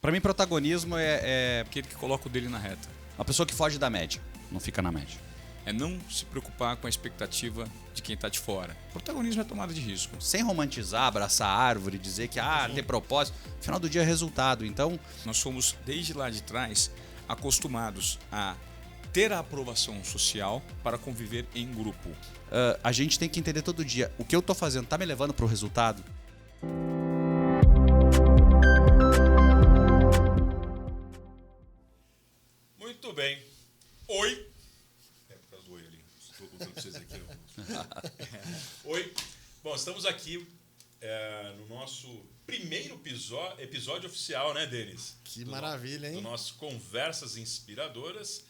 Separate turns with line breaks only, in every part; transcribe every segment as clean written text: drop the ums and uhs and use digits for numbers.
Pra mim, protagonismo é
Aquele que coloca o dele na reta.
a pessoa que foge da média, não fica na média.
É não se preocupar com a expectativa de quem está de fora. Protagonismo é tomada de risco.
Sem romantizar, abraçar a árvore, dizer que ter propósito. No final do dia é resultado. Então,
Nós somos, desde lá de trás, acostumados a ter a aprovação social para conviver em grupo.
a gente tem que entender todo dia, o que eu tô fazendo tá me levando pro resultado?
Muito bem. Oi. Por causa do oi ali. Estou contando pra vocês aqui. Oi. Bom, estamos aqui no nosso primeiro episódio oficial, né, Denis?
Que maravilha, hein?
Do nosso Conversas Inspiradoras.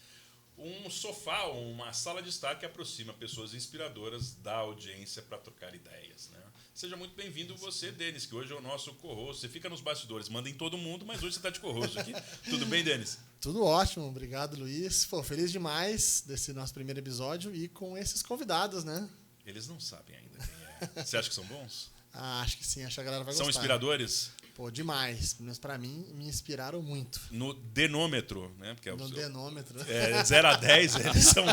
Um sofá, uma sala de estar que aproxima pessoas inspiradoras da audiência para trocar ideias, né? Seja muito bem-vindo você, Denis, que hoje é o nosso co-host. Você fica nos bastidores, manda em todo mundo, mas hoje você está de co-host aqui. Tudo bem, Denis?
Tudo ótimo, obrigado, Luiz. Pô, feliz demais desse nosso primeiro episódio e com esses convidados, né?
Eles não sabem ainda quem é. Você acha que são bons?
Acho que sim, acho que a galera vai
São
gostar.
inspiradores?
Pô, demais. Mas pra mim, me inspiraram muito.
No denômetro, né? Porque
No denômetro.
0 a 10, eles são...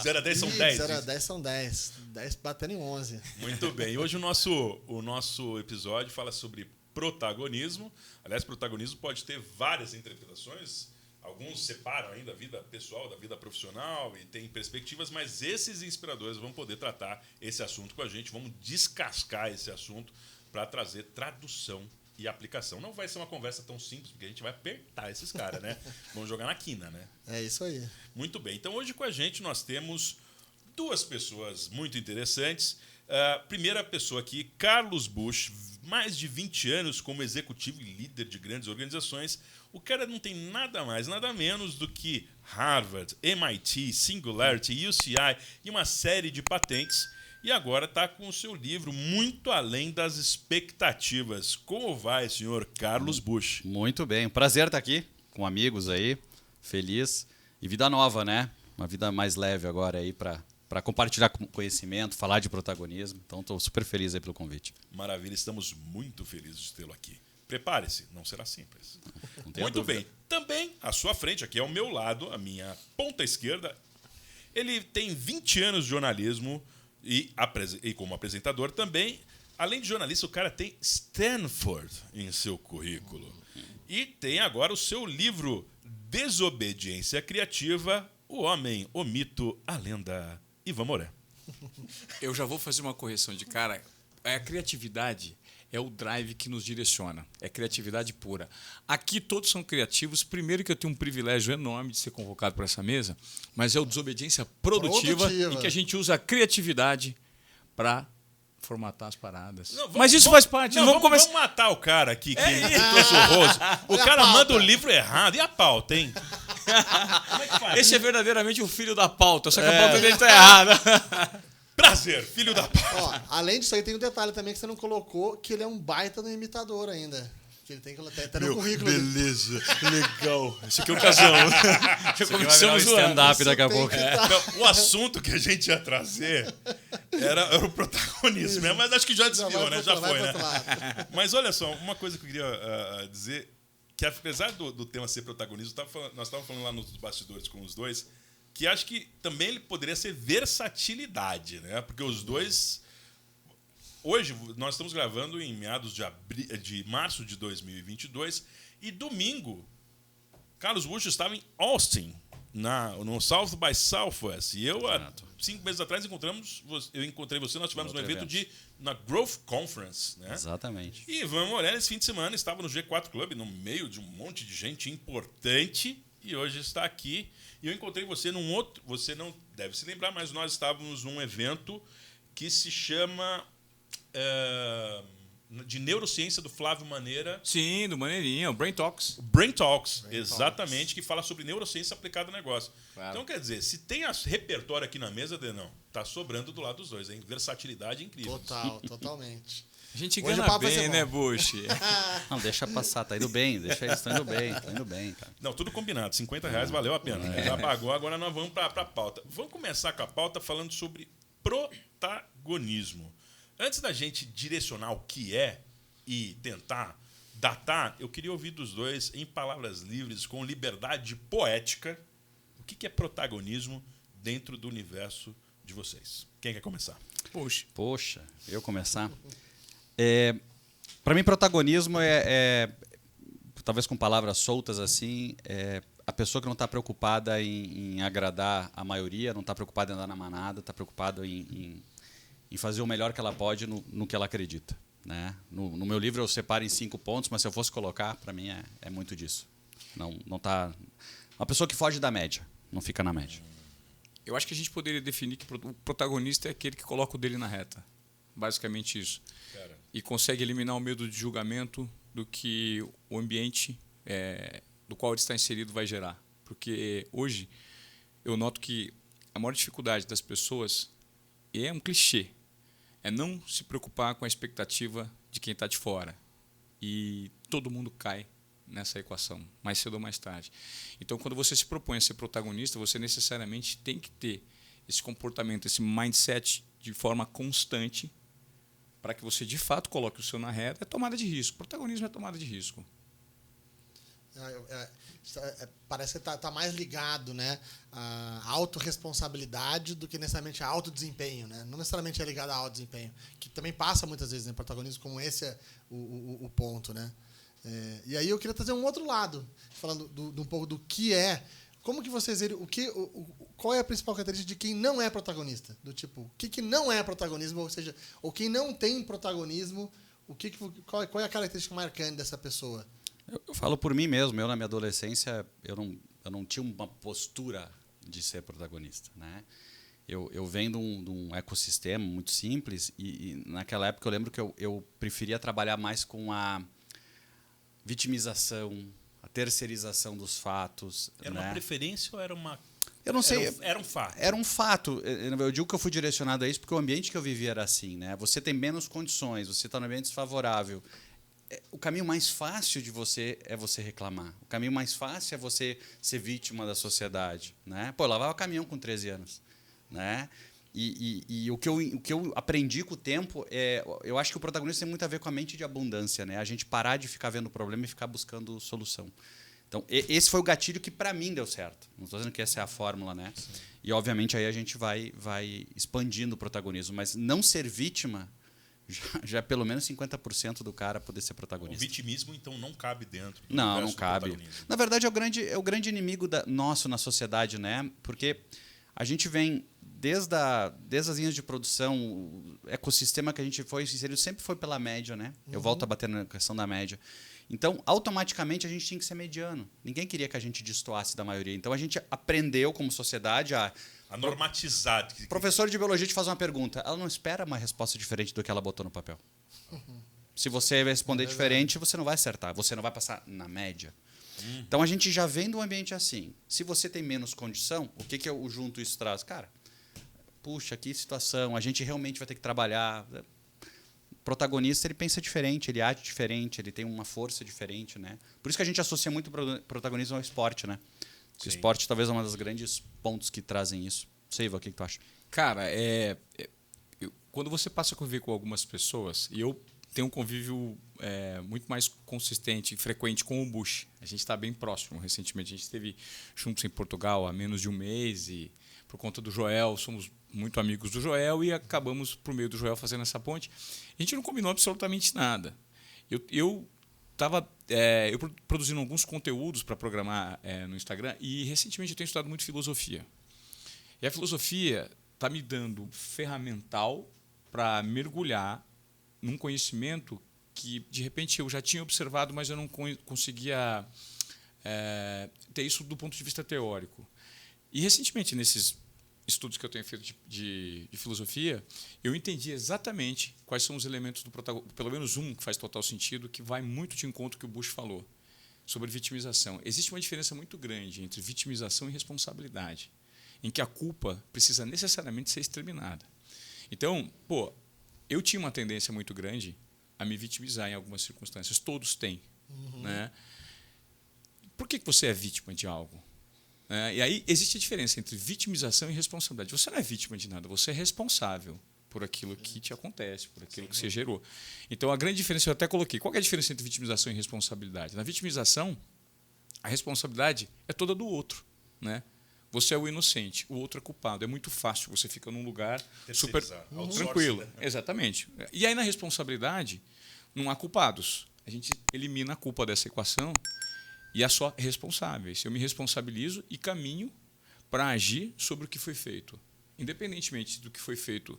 0 a 10 são 10.
0 a 10 são 10. 10 batendo em 11.
Muito bem. E hoje o nosso episódio fala sobre protagonismo. Aliás, protagonismo pode ter várias interpretações. Alguns separam ainda a vida pessoal da vida profissional e tem perspectivas, mas esses inspiradores vão poder tratar esse assunto com a gente. Vamos descascar esse assunto para trazer tradução e aplicação. Não vai ser uma conversa tão simples, porque a gente vai apertar esses caras, né? Vamos jogar na quina, né?
É isso aí.
Muito bem. Então, hoje com a gente nós temos duas pessoas muito interessantes. Primeira pessoa aqui, Carlos Bush, mais de 20 anos como executivo e líder de grandes organizações. O cara não tem nada mais, nada menos do que Harvard, MIT, Singularity, UCI e uma série de patentes. E agora está com o seu livro Muito Além das Expectativas. Como vai, senhor Carlos Bush?
Muito bem, prazer estar aqui com amigos aí, feliz. E vida nova, né? Uma vida mais leve agora aí para compartilhar conhecimento, falar de protagonismo. Então estou super feliz aí pelo convite.
Maravilha, estamos muito felizes de tê-lo aqui. Prepare-se, não será simples.
Não tenha
Muito
dúvida.
bem. Também, à sua frente, aqui ao meu lado, a minha ponta esquerda, ele tem 20 anos de jornalismo e como apresentador também. Além de jornalista, o cara tem Stanford em seu currículo. E tem agora o seu livro Desobediência Criativa, O Homem, o Mito, a Lenda. Ivan Moré.
Eu já vou fazer uma correção de cara. A criatividade é o drive que nos direciona. É criatividade pura. Aqui todos são criativos. Primeiro que eu tenho um privilégio enorme de ser convocado para essa mesa, mas é o desobediência produtiva em que a gente usa a criatividade para formatar as paradas.
Não,
mas isso faz parte.
Não,
Vamos
vamos matar o cara aqui que trouxe o rosto. O cara manda o livro errado. E a pauta, hein? Como é que faz?
Esse é verdadeiramente o filho da pauta, só que a pauta dele está errada.
Prazer, filho da pauta.
Ó, além disso aí, tem um detalhe também que você não colocou, que ele é um baita no imitador ainda. Que ele tem que até no currículo.
Beleza, legal.
Isso aqui é ocasião. Já
Vai virar um stand-up daqui a pouco.
Então, o assunto que a gente ia trazer era o protagonismo, né? Mas acho que já desviou, né? Já foi, né? Mas olha só, uma coisa que eu queria dizer, que apesar do tema ser protagonismo, nós estávamos falando lá nos bastidores com os dois, que acho que também ele poderia ser versatilidade, né? Porque os dois... Hoje, nós estamos gravando em meados de março de 2022 e domingo, Carlos Bush estava em Austin, no South by Southwest. E eu, há 5 meses atrás, eu encontrei você, nós tivemos um evento na Growth Conference. Né?
Exatamente.
E Ivan Moré, esse fim de semana, estava no G4 Club, no meio de um monte de gente importante, e hoje está aqui. E eu encontrei você num outro... Você não deve se lembrar, mas nós estávamos num evento que se chama... de neurociência do Flávio Maneira.
Sim, do Maneirinho, o Brain Talks.
Brain Talks, exatamente, que fala sobre neurociência aplicada ao negócio. Claro. Então, quer dizer, se tem repertório aqui na mesa, Denão, tá sobrando do lado dos dois, hein? Versatilidade incrível.
Totalmente.
A gente ganha bem, né, Bush?
Não, deixa passar, tá indo bem, deixa isso, tá indo bem, cara.
Não, tudo combinado, R$50 valeu a pena, né? Já pagou, agora nós vamos para a pauta. Vamos começar com a pauta falando sobre protagonismo. Antes da gente direcionar o que é e tentar Datá, eu queria ouvir dos dois, em palavras livres, com liberdade poética, o que é protagonismo dentro do universo de vocês. Quem quer começar?
Poxa, eu começar? Para mim, protagonismo talvez com palavras soltas assim, a pessoa que não está preocupada em agradar a maioria, não está preocupada em andar na manada, está preocupada em fazer o melhor que ela pode no que ela acredita. Né? No meu livro eu separo em 5 pontos, mas se eu fosse colocar, para mim é muito disso. Não tá uma pessoa que foge da média, não fica na média.
Eu acho que a gente poderia definir que o protagonista é aquele que coloca o dele na reta. Basicamente isso.
Cara.
E consegue eliminar o medo de julgamento do que o ambiente do qual ele está inserido vai gerar. Porque hoje eu noto que a maior dificuldade das pessoas é um clichê. É não se preocupar com a expectativa de quem está de fora. E todo mundo cai nessa equação, mais cedo ou mais tarde. Então, quando você se propõe a ser protagonista, você necessariamente tem que ter esse comportamento, esse mindset de forma constante para que você, de fato, coloque o seu na reta. É tomada de risco. Protagonismo é tomada de risco.
Parece que está mais ligado, né, à autorresponsabilidade do que necessariamente a autodesempenho, né? Não necessariamente é ligado a autodesempenho, que também passa muitas vezes, né, protagonismo, como esse é o ponto, né? E aí eu queria trazer um outro lado, falando de um pouco do que é, como que vocês viram, qual é a principal característica de quem não é protagonista? Do tipo, o que não é protagonismo, ou seja, ou quem não tem protagonismo, qual é a característica marcante dessa pessoa?
Eu falo por mim mesmo. Eu, na minha adolescência, eu não tinha uma postura de ser protagonista. Né? Eu venho de um ecossistema muito simples e naquela época eu lembro que eu preferia trabalhar mais com a vitimização, a terceirização dos fatos.
Era
né?
uma preferência ou era uma...
Eu não sei.
Era um fato.
Era um fato. Eu digo que eu fui direcionado a isso porque o ambiente que eu vivia era assim. Né? Você tem menos condições, você está num ambiente desfavorável. O caminho mais fácil de você é você reclamar. O caminho mais fácil é você ser vítima da sociedade. Né? Pô, eu lavava caminhão com 13 anos. Né? E o que eu aprendi com o tempo eu acho que o protagonista tem muito a ver com a mente de abundância. Né? A gente parar de ficar vendo o problema e ficar buscando solução. Então, esse foi o gatilho que, para mim, deu certo. Não estou dizendo que essa é a fórmula. Né? E, obviamente, aí a gente vai expandindo o protagonismo. Mas não ser vítima... Já é pelo menos 50% do cara poder ser protagonista.
O vitimismo, então, não cabe dentro do
não cabe. Na verdade, é o grande inimigo nosso na sociedade, né? Porque a gente vem desde as linhas de produção, o ecossistema que a gente foi inserido sempre foi pela média, né? Eu volto a bater na questão da média. Então, automaticamente, a gente tinha que ser mediano. Ninguém queria que a gente destoasse da maioria. Então, a gente aprendeu, como sociedade, a
normatizar.
Professor de biologia te faz uma pergunta. Ela não espera uma resposta diferente do que ela botou no papel. Se você responder diferente, você não vai acertar. Você não vai passar na média. Então, a gente já vem de um ambiente assim. Se você tem menos condição, o que eu junto isso traz? Cara, puxa, que situação. A gente realmente vai ter que trabalhar. Protagonista, ele pensa diferente, ele age diferente, ele tem uma força diferente, né? Por isso que a gente associa muito protagonismo ao esporte, né? O esporte talvez é um dos grandes pontos que trazem isso. Seiva, o que tu acha?
Cara, quando você passa a conviver com algumas pessoas, e eu tenho um convívio muito mais consistente e frequente com o Bush. A gente está bem próximo. Recentemente a gente esteve juntos em Portugal há menos de um mês e por conta do Joel, somos muito amigos do Joel e acabamos, por meio do Joel, fazendo essa ponte. A gente não combinou absolutamente nada. Eu estava produzindo alguns conteúdos para programar no Instagram e recentemente eu tenho estudado muito filosofia. E a filosofia está me dando ferramental para mergulhar num conhecimento que, de repente, eu já tinha observado, mas eu não conseguia ter isso do ponto de vista teórico. E, recentemente, nesses estudos que eu tenho feito de filosofia, eu entendi exatamente quais são os elementos do protagonismo, pelo menos um que faz total sentido, que vai muito de encontro que o Bush falou, sobre vitimização. Existe uma diferença muito grande entre vitimização e responsabilidade, em que a culpa precisa necessariamente ser exterminada. Então, eu tinha uma tendência muito grande a me vitimizar em algumas circunstâncias. Todos têm. Né? Por que você é vítima de algo? E aí existe a diferença entre vitimização e responsabilidade. Você não é vítima de nada, você é responsável por aquilo que te acontece, por aquilo que você gerou. Então, a grande diferença, eu até coloquei, qual é a diferença entre vitimização e responsabilidade? Na vitimização, a responsabilidade é toda do outro, né? Você é o inocente, o outro é culpado. É muito fácil, você fica num lugar super tranquilo. Né? Exatamente. E aí, na responsabilidade, não há culpados. A gente elimina a culpa dessa equação e há só responsáveis. Eu me responsabilizo e caminho para agir sobre o que foi feito. Independentemente do que foi feito,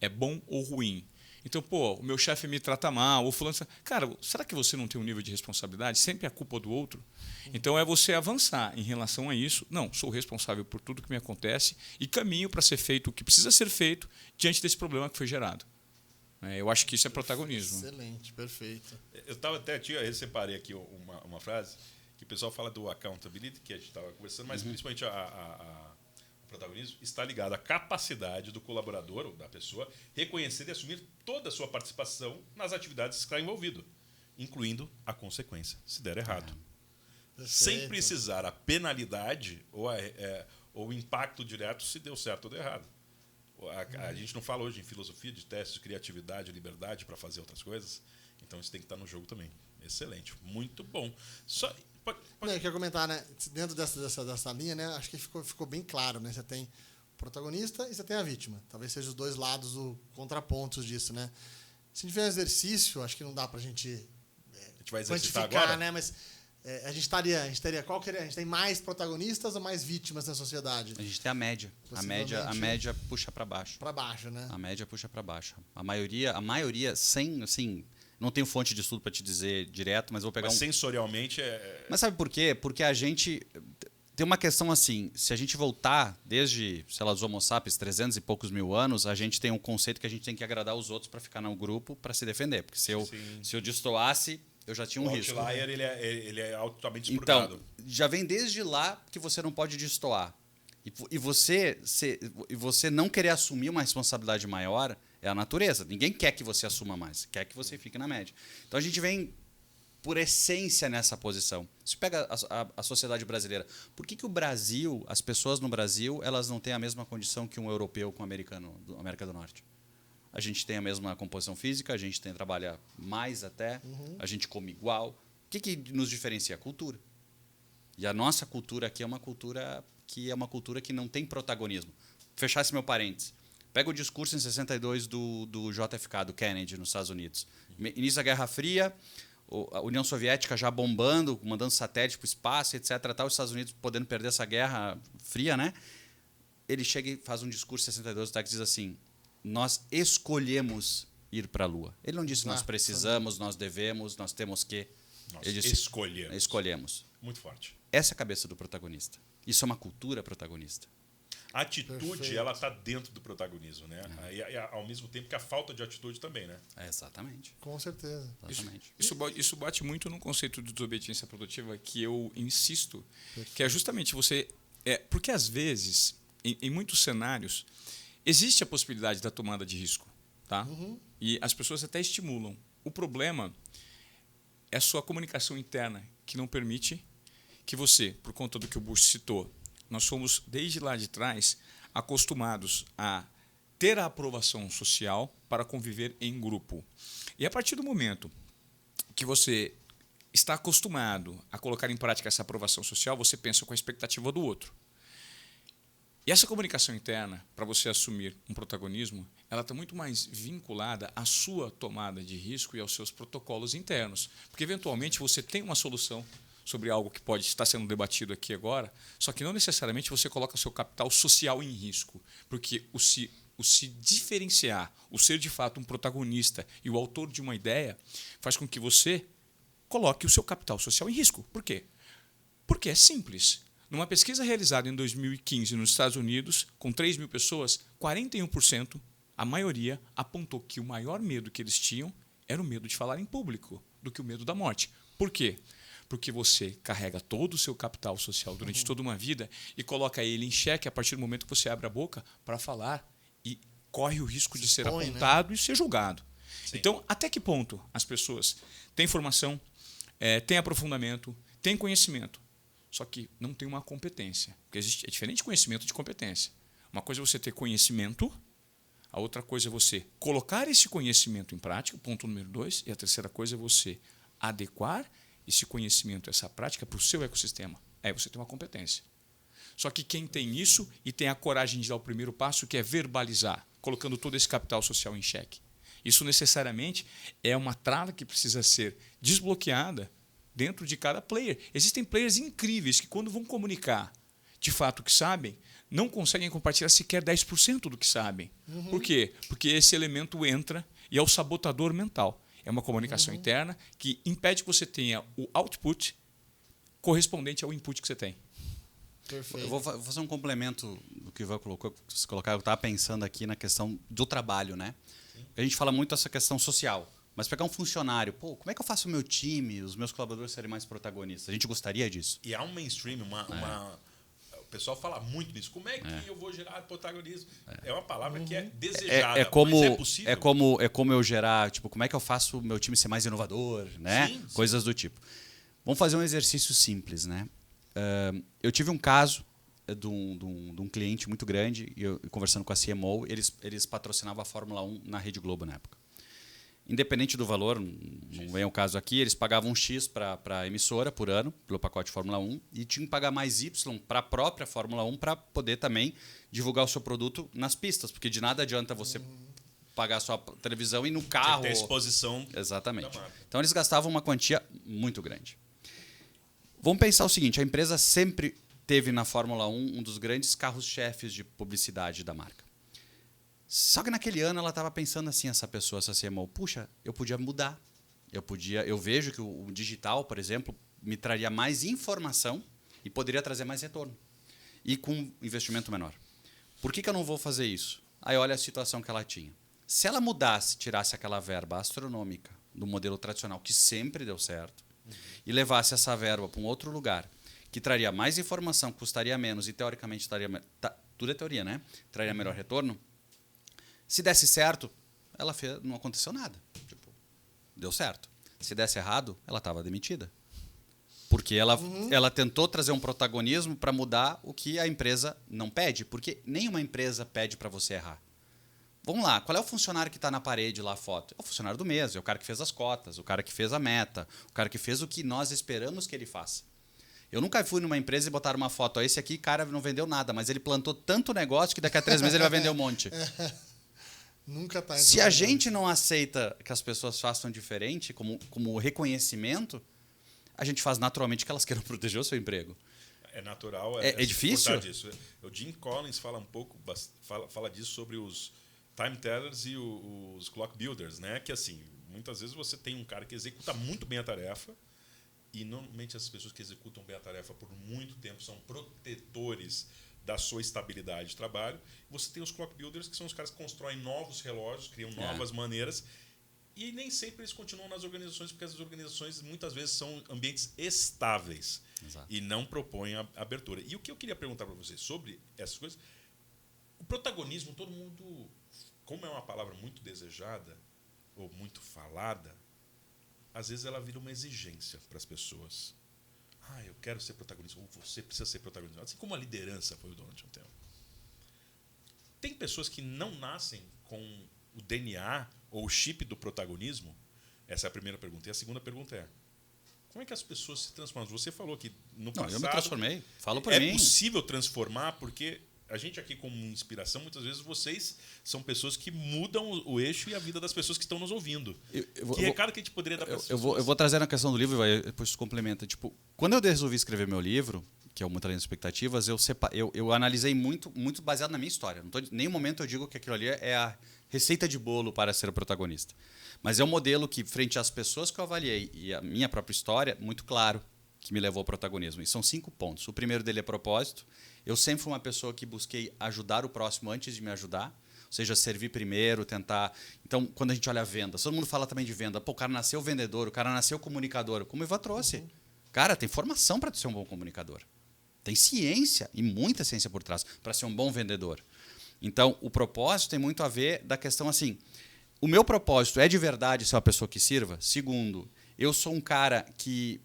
é bom ou ruim. Então, o meu chefe me trata mal, ou fulano... Cara, será que você não tem um nível de responsabilidade? Sempre é a culpa do outro? Então, é você avançar em relação a isso. Não, sou responsável por tudo que me acontece e caminho para ser feito o que precisa ser feito diante desse problema que foi gerado. Eu acho que isso é protagonismo.
Excelente, perfeito.
Eu separei aqui uma frase que o pessoal fala do accountability, que a gente estava conversando, mas principalmente o protagonismo está ligado à capacidade do colaborador ou da pessoa reconhecer e assumir toda a sua participação nas atividades que está envolvido, incluindo a consequência, se der errado. Sem precisar a penalidade ou o impacto direto se deu certo ou deu errado. A gente não fala hoje em filosofia de testes de criatividade, liberdade para fazer outras coisas, então isso tem que estar no jogo também. Excelente, muito bom.
Eu quero comentar, né? Dentro dessa linha, né? Acho que ficou bem claro, né? Você tem o protagonista e você tem a vítima. Talvez sejam os dois lados, os contrapontos disso, né? Se a gente fizer um exercício, acho que não dá para a gente
vai exercitar agora,
né? Mas a gente teria qual que é? A gente tem mais protagonistas ou mais vítimas na sociedade?
A gente tem a média. A média puxa para baixo.
Para baixo, né?
A média puxa para baixo. A maioria sem, assim, não tenho fonte de estudo para te dizer direto, mas vou pegar
sensorialmente
Mas sabe por quê? Porque a gente tem uma questão assim, se a gente voltar desde, sei lá, os Homo sapiens, 300 e poucos mil anos, a gente tem um conceito que a gente tem que agradar os outros para ficar no grupo, para se defender. Porque se eu destoasse, eu já tinha um risco.
O outlier, ele é altamente expurgado.
Então, já vem desde lá que você não pode destoar. E você não querer assumir uma responsabilidade maior é a natureza. Ninguém quer que você assuma mais, quer que você fique na média. Então a gente vem, por essência, nessa posição. Se pega a sociedade brasileira, por que o Brasil, as pessoas no Brasil, elas não têm a mesma condição que um europeu com um americano da América do Norte? A gente tem a mesma composição física, a gente trabalha mais até, a gente come igual. O que nos diferencia? A cultura. E a nossa cultura aqui é uma cultura que não tem protagonismo. Fechar esse meu parênteses. Pega o discurso em 62 do JFK, do Kennedy, nos Estados Unidos. Início da Guerra Fria, a União Soviética já bombando, mandando satélite para o espaço, etc. Os Estados Unidos podendo perder essa Guerra Fria, né? Ele chega e faz um discurso em 62 que diz assim: nós escolhemos ir para a Lua. Ele não disse nós precisamos, nós devemos, nós temos que.
Nós
Ele disse, escolhemos.
Muito forte.
Essa é a cabeça do protagonista. Isso é uma cultura protagonista.
A atitude, ela está dentro do protagonismo, né? E, ao mesmo tempo que a falta de atitude também, né?
Exatamente.
Com certeza.
Exatamente.
Isso bate muito no conceito de desobediência produtiva que eu insisto, que é justamente você... porque, às vezes, em muitos cenários, existe a possibilidade da tomada de risco, tá? E as pessoas até estimulam. O problema é a sua comunicação interna, que não permite que você, por conta do que o Bush citou, nós somos, desde lá de trás, acostumados a ter a aprovação social para conviver em grupo. E a partir do momento que você está acostumado a colocar em prática essa aprovação social, você pensa com a expectativa do outro. E essa comunicação interna, para você assumir um protagonismo, ela está muito mais vinculada à sua tomada de risco e aos seus protocolos internos. Porque, eventualmente, você tem uma solução sobre algo que pode estar sendo debatido aqui agora, só que não necessariamente você coloca seu capital social em risco, porque o se diferenciar, o ser de fato um protagonista e o autor de uma ideia, faz com que você coloque o seu capital social em risco. Por quê? Porque é simples. Numa pesquisa realizada em 2015 nos Estados Unidos, com 3 mil pessoas, 41%, a maioria, apontou que o maior medo que eles tinham era o medo de falar em público, do que o medo da morte. Por quê? Porque você carrega todo o seu capital social durante toda uma vida e coloca ele em xeque a partir do momento que você abre a boca para falar e corre o risco de ser apontado e ser julgado. Sim. Então, até que ponto as pessoas têm formação, têm aprofundamento, têm conhecimento, só que não tem uma competência? Porque é diferente de conhecimento de competência. Uma coisa é você ter conhecimento, A outra coisa é você colocar esse conhecimento em prática, ponto número 2. E a terceira coisa é você adequar esse conhecimento, essa prática para o seu ecossistema. Aí você tem uma competência. Só que quem tem isso e tem a coragem de dar o primeiro passo, que é verbalizar, colocando todo esse capital social em xeque. Isso necessariamente é uma trava que precisa ser desbloqueada dentro de cada player. Existem players incríveis que, quando vão comunicar de fato o que sabem, não conseguem compartilhar sequer 10% do que sabem. Por quê? Porque esse elemento entra e é o sabotador mental. É uma comunicação interna que impede que você tenha o output correspondente ao input que você tem.
Perfeito.
Eu vou fazer um complemento do que você colocou. Eu estava pensando aqui na questão do trabalho, né? A gente fala muito essa questão social, mas pegar um funcionário, como é que eu faço o meu time, os meus colaboradores serem mais protagonistas? A gente gostaria disso.
E há um mainstream, o pessoal fala muito nisso. Como é que eu vou gerar protagonismo? É uma palavra que é desejada, mas é possível.
É como eu gerar, tipo, como é que eu faço o meu time ser mais inovador, né?
Sim.
Coisas do tipo. Vamos fazer um exercício simples, né? Eu tive um caso de um cliente muito grande, e eu conversando com a CMO, eles patrocinavam a Fórmula 1 na Rede Globo na época. Independente do valor, não vem o caso aqui, eles pagavam um X para a emissora por ano, pelo pacote Fórmula 1, e tinham que pagar mais Y para a própria Fórmula 1 para poder também divulgar o seu produto nas pistas, porque de nada adianta você pagar a sua televisão e no carro...
Tem exposição.
Exatamente. Então eles gastavam uma quantia muito grande. Vamos pensar o seguinte, a empresa sempre teve na Fórmula 1 um dos grandes carros-chefes de publicidade da marca. Só que naquele ano ela estava pensando assim, essa CMO, puxa, eu podia mudar. Eu vejo que o digital, por exemplo, me traria mais informação e poderia trazer mais retorno. E com investimento menor. Por que eu não vou fazer isso? Aí olha a situação que ela tinha. Se ela mudasse, tirasse aquela verba astronômica do modelo tradicional, que sempre deu certo, e levasse essa verba para um outro lugar, que traria mais informação, custaria menos e, teoricamente, tudo é teoria, né? Traria melhor retorno. Se desse certo, não aconteceu nada. Tipo, deu certo. Se desse errado, ela estava demitida. Porque ela tentou trazer um protagonismo para mudar o que a empresa não pede. Porque nenhuma empresa pede para você errar. Vamos lá, qual é o funcionário que está na parede lá a foto? É o funcionário do mês, é o cara que fez as cotas, o cara que fez a meta, o cara que fez o que nós esperamos que ele faça. Eu nunca fui numa empresa e botaram uma foto. Esse aqui, cara, não vendeu nada, mas ele plantou tanto negócio que daqui a 3 meses ele vai vender um monte.
Nunca tá.
Se a gente não aceita que as pessoas façam diferente, como reconhecimento, a gente faz naturalmente que elas queiram proteger o seu emprego.
É natural.
É difícil?
Disso. O Jim Collins fala fala disso sobre os time tellers e os clock builders, né? Que assim, muitas vezes você tem um cara que executa muito bem a tarefa e normalmente as pessoas que executam bem a tarefa por muito tempo são protetores da sua estabilidade de trabalho. Você tem os clock builders, que são os caras que constroem novos relógios, criam novas maneiras, e nem sempre eles continuam nas organizações, porque as organizações muitas vezes são ambientes estáveis. Exato. E não propõem a abertura. E o que eu queria perguntar para você sobre essas coisas, o protagonismo, todo mundo, como é uma palavra muito desejada ou muito falada, às vezes ela vira uma exigência para as pessoas. Eu quero ser protagonista, ou você precisa ser protagonista. Assim como a liderança foi durante um tempo. Tem pessoas que não nascem com o DNA ou o chip do protagonismo? Essa é a primeira pergunta. E a segunda pergunta é, como é que as pessoas se transformam? Você falou que no passado...
eu me transformei. Falo por mim.
É possível transformar, porque a gente aqui como inspiração, muitas vezes vocês são pessoas que mudam o eixo e a vida das pessoas que estão nos ouvindo. Que recado que a gente poderia dar para essas pessoas?
Eu vou trazer na questão do livro e depois você complementa. Tipo, quando eu resolvi escrever meu livro, que é o Muito Além das Expectativas, eu analisei muito baseado na minha história. Em nenhum momento eu digo que aquilo ali é a receita de bolo para ser o protagonista. Mas é um modelo que, frente às pessoas que eu avaliei e a minha própria história, muito claro que me levou ao protagonismo. E são 5 pontos. O primeiro dele é propósito. Eu sempre fui uma pessoa que busquei ajudar o próximo antes de me ajudar. Ou seja, servir primeiro, tentar... Então, quando a gente olha a venda, todo mundo fala também de venda. O cara nasceu vendedor, o cara nasceu comunicador. Como o Ivan trouxe. Cara, tem formação para ser um bom comunicador. Tem ciência, e muita ciência por trás, para ser um bom vendedor. Então, o propósito tem muito a ver da questão assim, o meu propósito é de verdade ser uma pessoa que sirva? Segundo, eu sou um cara que...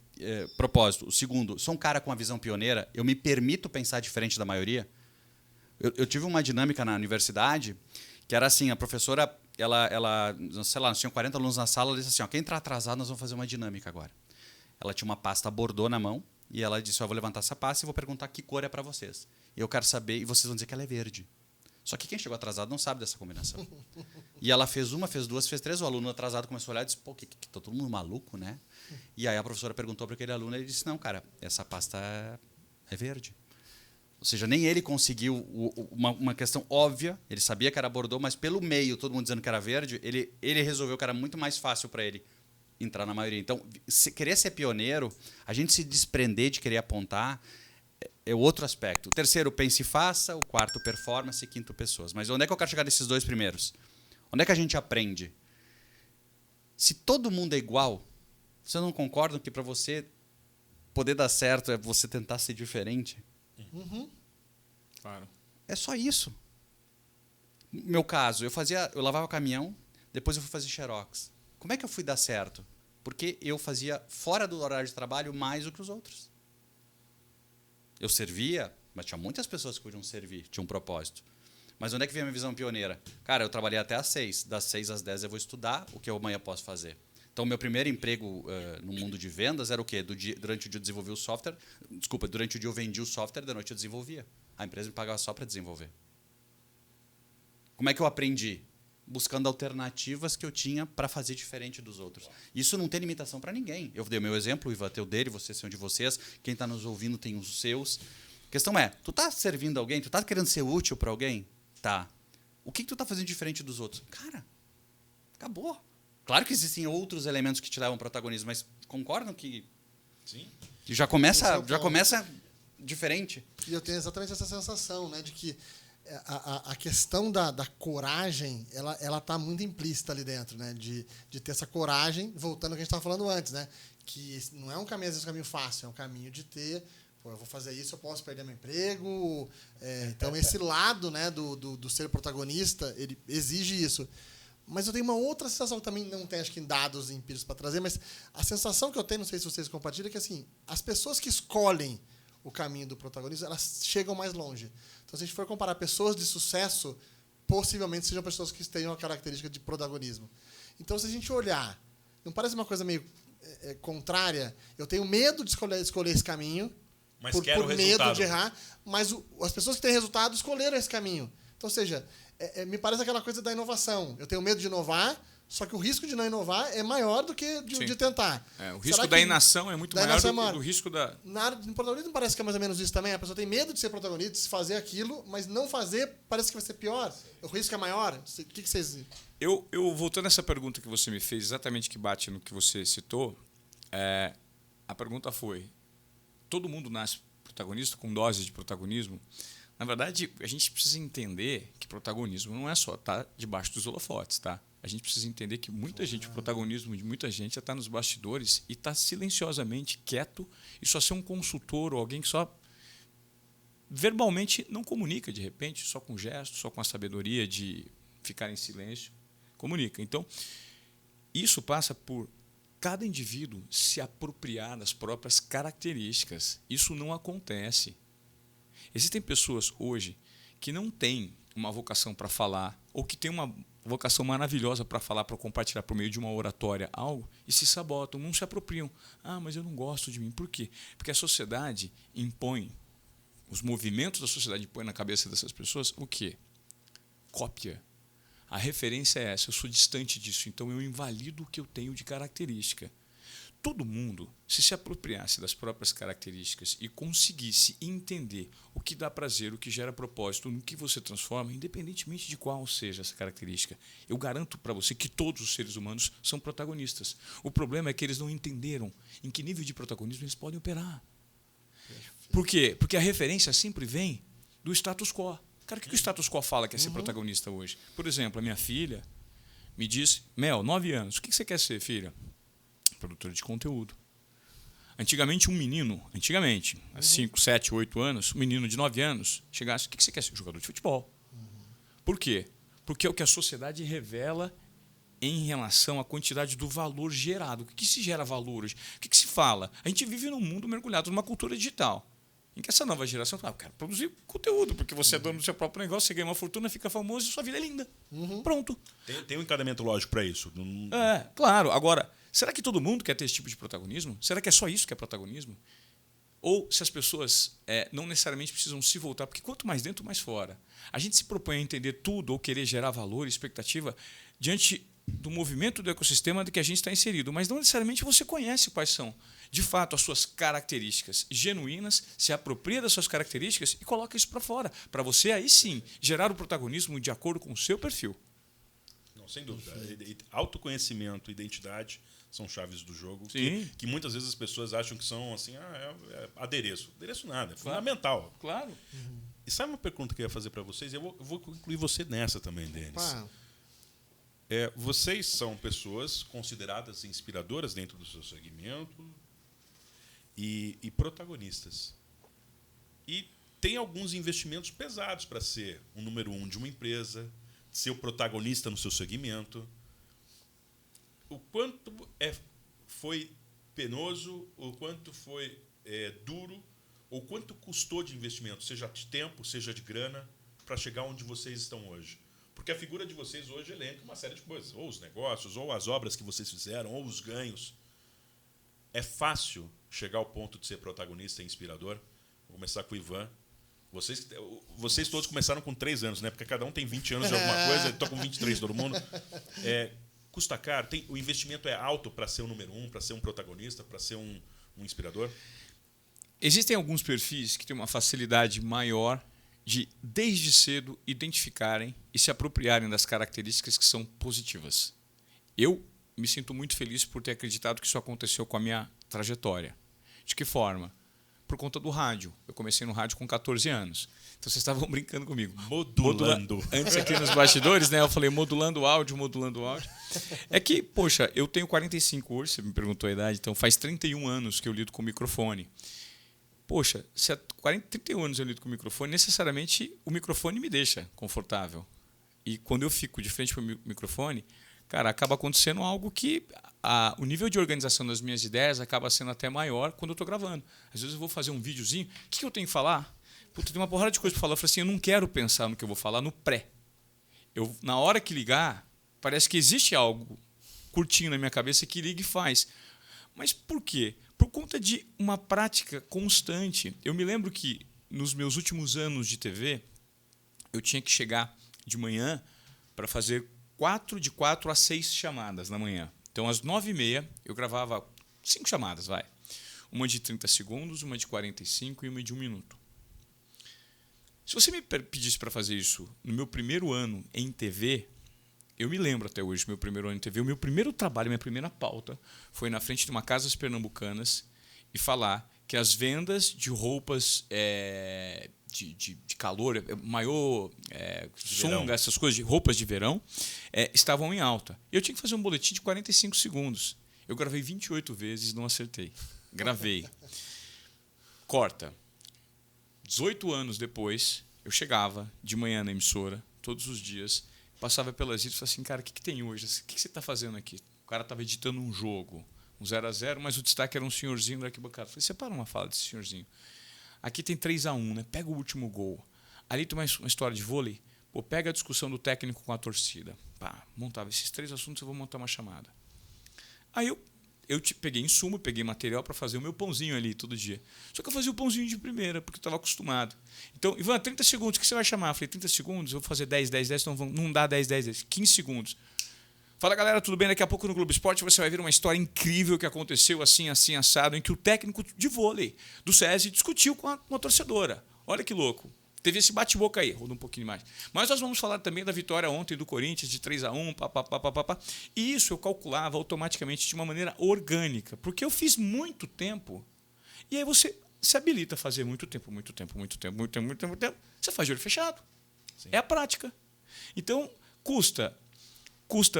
propósito. O segundo, sou um cara com uma visão pioneira, eu me permito pensar diferente da maioria. Eu tive uma dinâmica na universidade Que era assim, a professora, ela sei lá, nós tínhamos 40 alunos na sala, ela disse assim, ó, quem entrar atrasado, nós vamos fazer uma dinâmica agora. Ela tinha uma pasta bordô na mão, e ela disse, ó, eu vou levantar essa pasta e vou perguntar que cor é para vocês. E eu quero saber, e vocês vão dizer que ela é verde. Só que quem chegou atrasado não sabe dessa combinação. E ela fez uma, fez duas, fez três. O aluno atrasado começou a olhar e disse, pô, que tá todo mundo maluco, né? E aí a professora perguntou para aquele aluno e ele disse, não, cara, essa pasta é verde. Ou seja, nem ele conseguiu uma questão óbvia, ele sabia que era bordô, mas pelo meio, todo mundo dizendo que era verde, ele resolveu que era muito mais fácil para ele entrar na maioria. Então, querer ser pioneiro, a gente se desprender de querer apontar, é outro aspecto. O terceiro, pense e faça. O quarto, performance. E quinto, pessoas. Mas onde é que eu quero chegar nesses dois primeiros? Onde é que a gente aprende? Se todo mundo é igual, vocês não concordam que para você poder dar certo é você tentar ser diferente?
Uhum.
Claro.
É só isso. No meu caso, eu lavava caminhão, depois eu fui fazer xerox. Como é que eu fui dar certo? Porque eu fazia fora do horário de trabalho mais do que os outros. Eu servia, mas tinha muitas pessoas que podiam servir, tinha um propósito. Mas onde é que vem a minha visão pioneira? Cara, eu trabalhei até às 6, das 6 às 10 eu vou estudar o que eu amanhã posso fazer. Então, meu primeiro emprego no mundo de vendas era o quê? Durante o dia eu desenvolvia o software. Desculpa, durante o dia eu vendia o software, da noite eu desenvolvia. A empresa me pagava só para desenvolver. Como é que eu aprendi? Buscando alternativas que eu tinha para fazer diferente dos outros. Isso não tem limitação para ninguém. Eu dei o meu exemplo, o Ivan tem o dele, vocês são de vocês, quem está nos ouvindo tem os seus. A questão é, tu está servindo alguém? Tu está querendo ser útil para alguém? Tá. O que tu está fazendo diferente dos outros? Cara, acabou. Claro que existem outros elementos que te levam ao protagonismo, mas concordam que,
Sim.
que já começa diferente?
E eu tenho exatamente essa sensação, né, de que a questão da coragem, ela está muito implícita ali dentro, né, de ter essa coragem, voltando ao que a gente estava falando antes, né, que não é um caminho, às vezes, um caminho fácil, é um caminho de ter, pô, eu vou fazer isso, eu posso perder meu emprego. Então, esse lado, né, do ser protagonista, ele exige isso. Mas eu tenho uma outra sensação que também não tem, acho que, em dados empíricos para trazer, mas a sensação que eu tenho, não sei se vocês compartilham, é que assim, as pessoas que escolhem o caminho do protagonismo, elas chegam mais longe. Então, se a gente for comparar pessoas de sucesso, possivelmente sejam pessoas que tenham a característica de protagonismo. Então, se a gente olhar, não parece uma coisa meio contrária? Eu tenho medo de escolher esse caminho,
Mas
por
quero o
medo
resultado.
de errar, mas as pessoas que têm resultado escolheram esse caminho. Então, ou seja, me parece aquela coisa da inovação. Eu tenho medo de inovar, só que o risco de não inovar é maior do que de tentar.
O risco da inação é muito maior do risco da...
Na área do protagonismo parece que é mais ou menos isso também. A pessoa tem medo de ser protagonista, de se fazer aquilo, mas não fazer parece que vai ser pior. O risco é maior. O que vocês...
Eu voltando a essa pergunta que você me fez, exatamente que bate no que você citou, a pergunta foi, todo mundo nasce protagonista, com dose de protagonismo? Na verdade, a gente precisa entender que protagonismo não é só estar debaixo dos holofotes, tá? A gente precisa entender que muita gente, o protagonismo de muita gente está nos bastidores e está silenciosamente quieto e só ser um consultor ou alguém que só verbalmente não comunica, de repente, só com gestos, só com a sabedoria de ficar em silêncio, comunica. Então, isso passa por cada indivíduo se apropriar das próprias características. Isso não acontece. Existem pessoas hoje que não têm uma vocação para falar ou que têm uma vocação maravilhosa para falar, para compartilhar por meio de uma oratória algo e se sabotam, não se apropriam. Ah, mas eu não gosto de mim. Por quê? Porque a sociedade impõe, os movimentos da sociedade impõem na cabeça dessas pessoas o quê? Cópia. A referência é essa, eu sou distante disso, então eu invalido o que eu tenho de característica. Todo mundo, se apropriasse das próprias características e conseguisse entender o que dá prazer, o que gera propósito, no que você transforma, independentemente de qual seja essa característica, eu garanto para você que todos os seres humanos são protagonistas. O problema é que eles não entenderam em que nível de protagonismo eles podem operar. Por quê? Porque a referência sempre vem do status quo. Cara, o que o status quo fala que é ser protagonista hoje? Por exemplo, a minha filha me disse, Mel, 9 anos, o que você quer ser, filha? Produtora de conteúdo. Antigamente, há 5, 7, 8 anos, um menino de 9 anos chegasse, o que você quer ser? Jogador de futebol. Por quê? Porque é o que a sociedade revela em relação à quantidade do valor gerado. O que se gera valor hoje? O que se fala? A gente vive num mundo mergulhado numa cultura digital. Em que essa nova geração fala, eu quero produzir conteúdo, porque você é dono do seu próprio negócio, você ganha uma fortuna, fica famoso e sua vida é linda. Pronto.
Tem um encadeamento lógico para isso.
Claro. Agora, será que todo mundo quer ter esse tipo de protagonismo? Será que é só isso que é protagonismo? Ou se as pessoas não necessariamente precisam se voltar, porque quanto mais dentro, mais fora. A gente se propõe a entender tudo ou querer gerar valor e expectativa diante do movimento do ecossistema de que a gente está inserido, mas não necessariamente você conhece quais são, de fato, as suas características genuínas, se apropria das suas características e coloca isso para fora, para você aí sim gerar o protagonismo de acordo com o seu perfil.
Não, sem dúvida. Autoconhecimento, identidade são chaves do jogo que muitas vezes as pessoas acham que são assim, adereço. Adereço nada, é fundamental.
Claro.
E sabe uma pergunta que eu ia fazer para vocês? Eu vou incluir você nessa também, Denis. Vocês são pessoas consideradas inspiradoras dentro do seu segmento e protagonistas. E tem alguns investimentos pesados para ser o número 1 de uma empresa, ser o protagonista no seu segmento. O quanto foi penoso, o quanto foi duro, ou quanto custou de investimento, seja de tempo, seja de grana, para chegar onde vocês estão hoje? Porque a figura de vocês hoje elenca uma série de coisas, ou os negócios, ou as obras que vocês fizeram, ou os ganhos. É fácil chegar ao ponto de ser protagonista e inspirador? Vou começar com o Ivan. Vocês todos começaram com 3 anos, né? Porque cada um tem 20 anos de alguma coisa, estou com 23 todo mundo. Custa caro? O investimento é alto para ser o número 1, para ser um protagonista, para ser um inspirador?
Existem alguns perfis que têm uma facilidade maior de, desde cedo, identificarem e se apropriarem das características que são positivas. Eu me sinto muito feliz por ter acreditado que isso aconteceu com a minha trajetória. De que forma? Por conta do rádio. Eu comecei no rádio com 14 anos. Então vocês estavam brincando comigo.
Modulando.
Antes aqui nos bastidores, né? Eu falei modulando o áudio. É que, poxa, eu tenho 45 hoje, você me perguntou a idade, então faz 31 anos que eu lido com o microfone. Poxa, se há 31 anos eu lido com o microfone, necessariamente o microfone me deixa confortável. E quando eu fico de frente para o microfone, cara, acaba acontecendo algo que o nível de organização das minhas ideias acaba sendo até maior quando eu estou gravando. Às vezes eu vou fazer um videozinho, o que eu tenho que falar? Puta, tem uma porrada de coisa para falar. Eu falei assim, eu não quero pensar no que eu vou falar no pré. Na hora que ligar, parece que existe algo curtinho na minha cabeça que liga e faz. Mas por quê? Por conta de uma prática constante. Eu me lembro que, nos meus últimos anos de TV, eu tinha que chegar de manhã para fazer de 4 a 6 chamadas na manhã. Então, às 9h30, eu gravava 5 chamadas, vai. Uma de 30 segundos, uma de 45 e uma de 1 minuto. Se você me pedisse para fazer isso no meu primeiro ano em TV, eu me lembro até hoje, meu primeiro ano em TV, o meu primeiro trabalho, minha primeira pauta, foi na frente de uma Casas Pernambucanas e falar que as vendas de roupas de calor, maiô, sunga, essas coisas, de roupas de verão, estavam em alta. Eu tinha que fazer um boletim de 45 segundos. Eu gravei 28 vezes, não acertei. Gravei. Corta. 18 anos depois, eu chegava de manhã na emissora, todos os dias, passava pelas ilhas e falava assim, cara, o que tem hoje? O que você está fazendo aqui? O cara estava editando um jogo, um 0x0, mas o destaque era um senhorzinho da arquibancada. Eu falei, separa uma fala desse senhorzinho. Aqui tem 3x1, né? Pega o último gol. Ali tem uma história de vôlei. Pô, pega a discussão do técnico com a torcida. Pá, montava esses 3 assuntos, eu vou montar uma chamada. Aí eu peguei insumo, peguei material para fazer o meu pãozinho ali todo dia. Só que eu fazia o pãozinho de primeira, porque eu estava acostumado. Então, Ivan, 30 segundos, o que você vai chamar? Eu falei, 30 segundos, eu vou fazer 10, então não dá 10, 15 segundos. Fala, galera, tudo bem? Daqui a pouco no Globo Esporte você vai ver uma história incrível que aconteceu assim, assado, em que o técnico de vôlei do SESI discutiu com uma torcedora. Olha que louco. Teve esse bate-boca aí, rodou um pouquinho mais. Mas nós vamos falar também da vitória ontem do Corinthians de 3x1, papapá. E isso eu calculava automaticamente de uma maneira orgânica, porque eu fiz muito tempo. E aí você se habilita a fazer muito tempo. Você faz de olho fechado. Sim. É a prática. Então, custa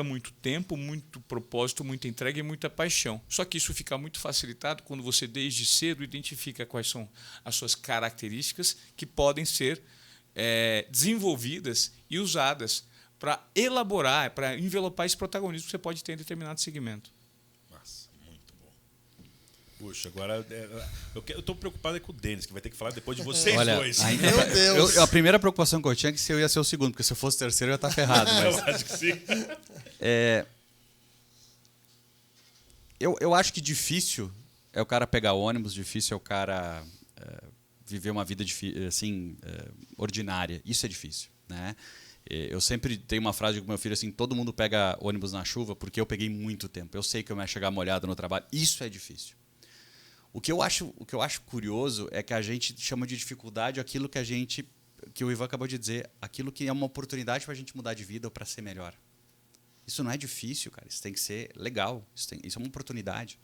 muito tempo, muito propósito, muita entrega e muita paixão. Só que isso fica muito facilitado quando você, desde cedo, identifica quais são as suas características que podem ser desenvolvidas e usadas para elaborar, para envelopar esse protagonismo que você pode ter em determinado segmento.
Nossa, muito bom. Puxa, agora eu tô preocupado com o Denis, que vai ter que falar depois de vocês dois.
Meu Deus.
A primeira preocupação que eu tinha é que se eu ia ser o segundo, porque se eu fosse o terceiro eu ia estar ferrado. Mas,
Eu acho que sim.
eu acho que difícil é o cara pegar ônibus, difícil é o cara viver uma vida assim, ordinária. Isso é difícil, né? Eu sempre tenho uma frase com meu filho assim: todo mundo pega ônibus na chuva porque eu peguei muito tempo. Eu sei que eu ia chegar molhado no trabalho. Isso é difícil. O que eu acho curioso é que a gente chama de dificuldade aquilo que o Ivan acabou de dizer, aquilo que é uma oportunidade para a gente mudar de vida ou para ser melhor. Isso não é difícil, cara. Isso tem que ser legal. Isso é uma oportunidade.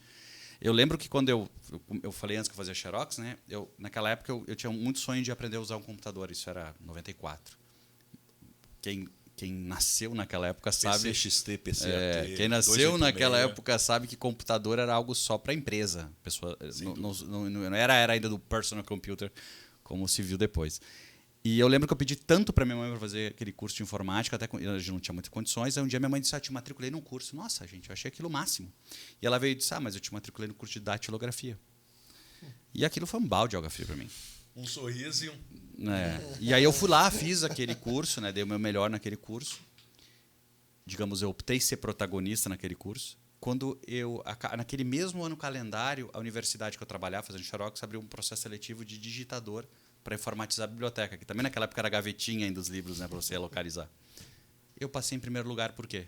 Eu lembro que quando eu falei antes que eu fazia Xerox, né? Naquela época eu tinha muito sonho de aprender a usar um computador. Isso era 94. Quem nasceu naquela época sabe...
PCXT, PCAT...
quem nasceu naquela época sabe que computador era algo só para a empresa. Não era ainda do personal computer, como se viu depois. E eu lembro que eu pedi tanto para minha mãe para fazer aquele curso de informática, até a gente não tinha muitas condições. Aí um dia minha mãe disse: te matriculei num curso. Nossa, gente, eu achei aquilo o máximo. E ela veio e disse: mas eu te matriculei no curso de datilografia. E aquilo foi um balde de água fria para mim.
Um sorriso e um...
E aí eu fui lá, fiz aquele curso, né, dei o meu melhor naquele curso. Digamos, eu optei ser protagonista naquele curso. Quando naquele mesmo ano calendário, a universidade que eu trabalhava, fazendo Xerox, abriu um processo seletivo de digitador para informatizar a biblioteca, que também naquela época era gavetinha ainda dos livros, né, para você localizar. Eu passei em primeiro lugar, por quê?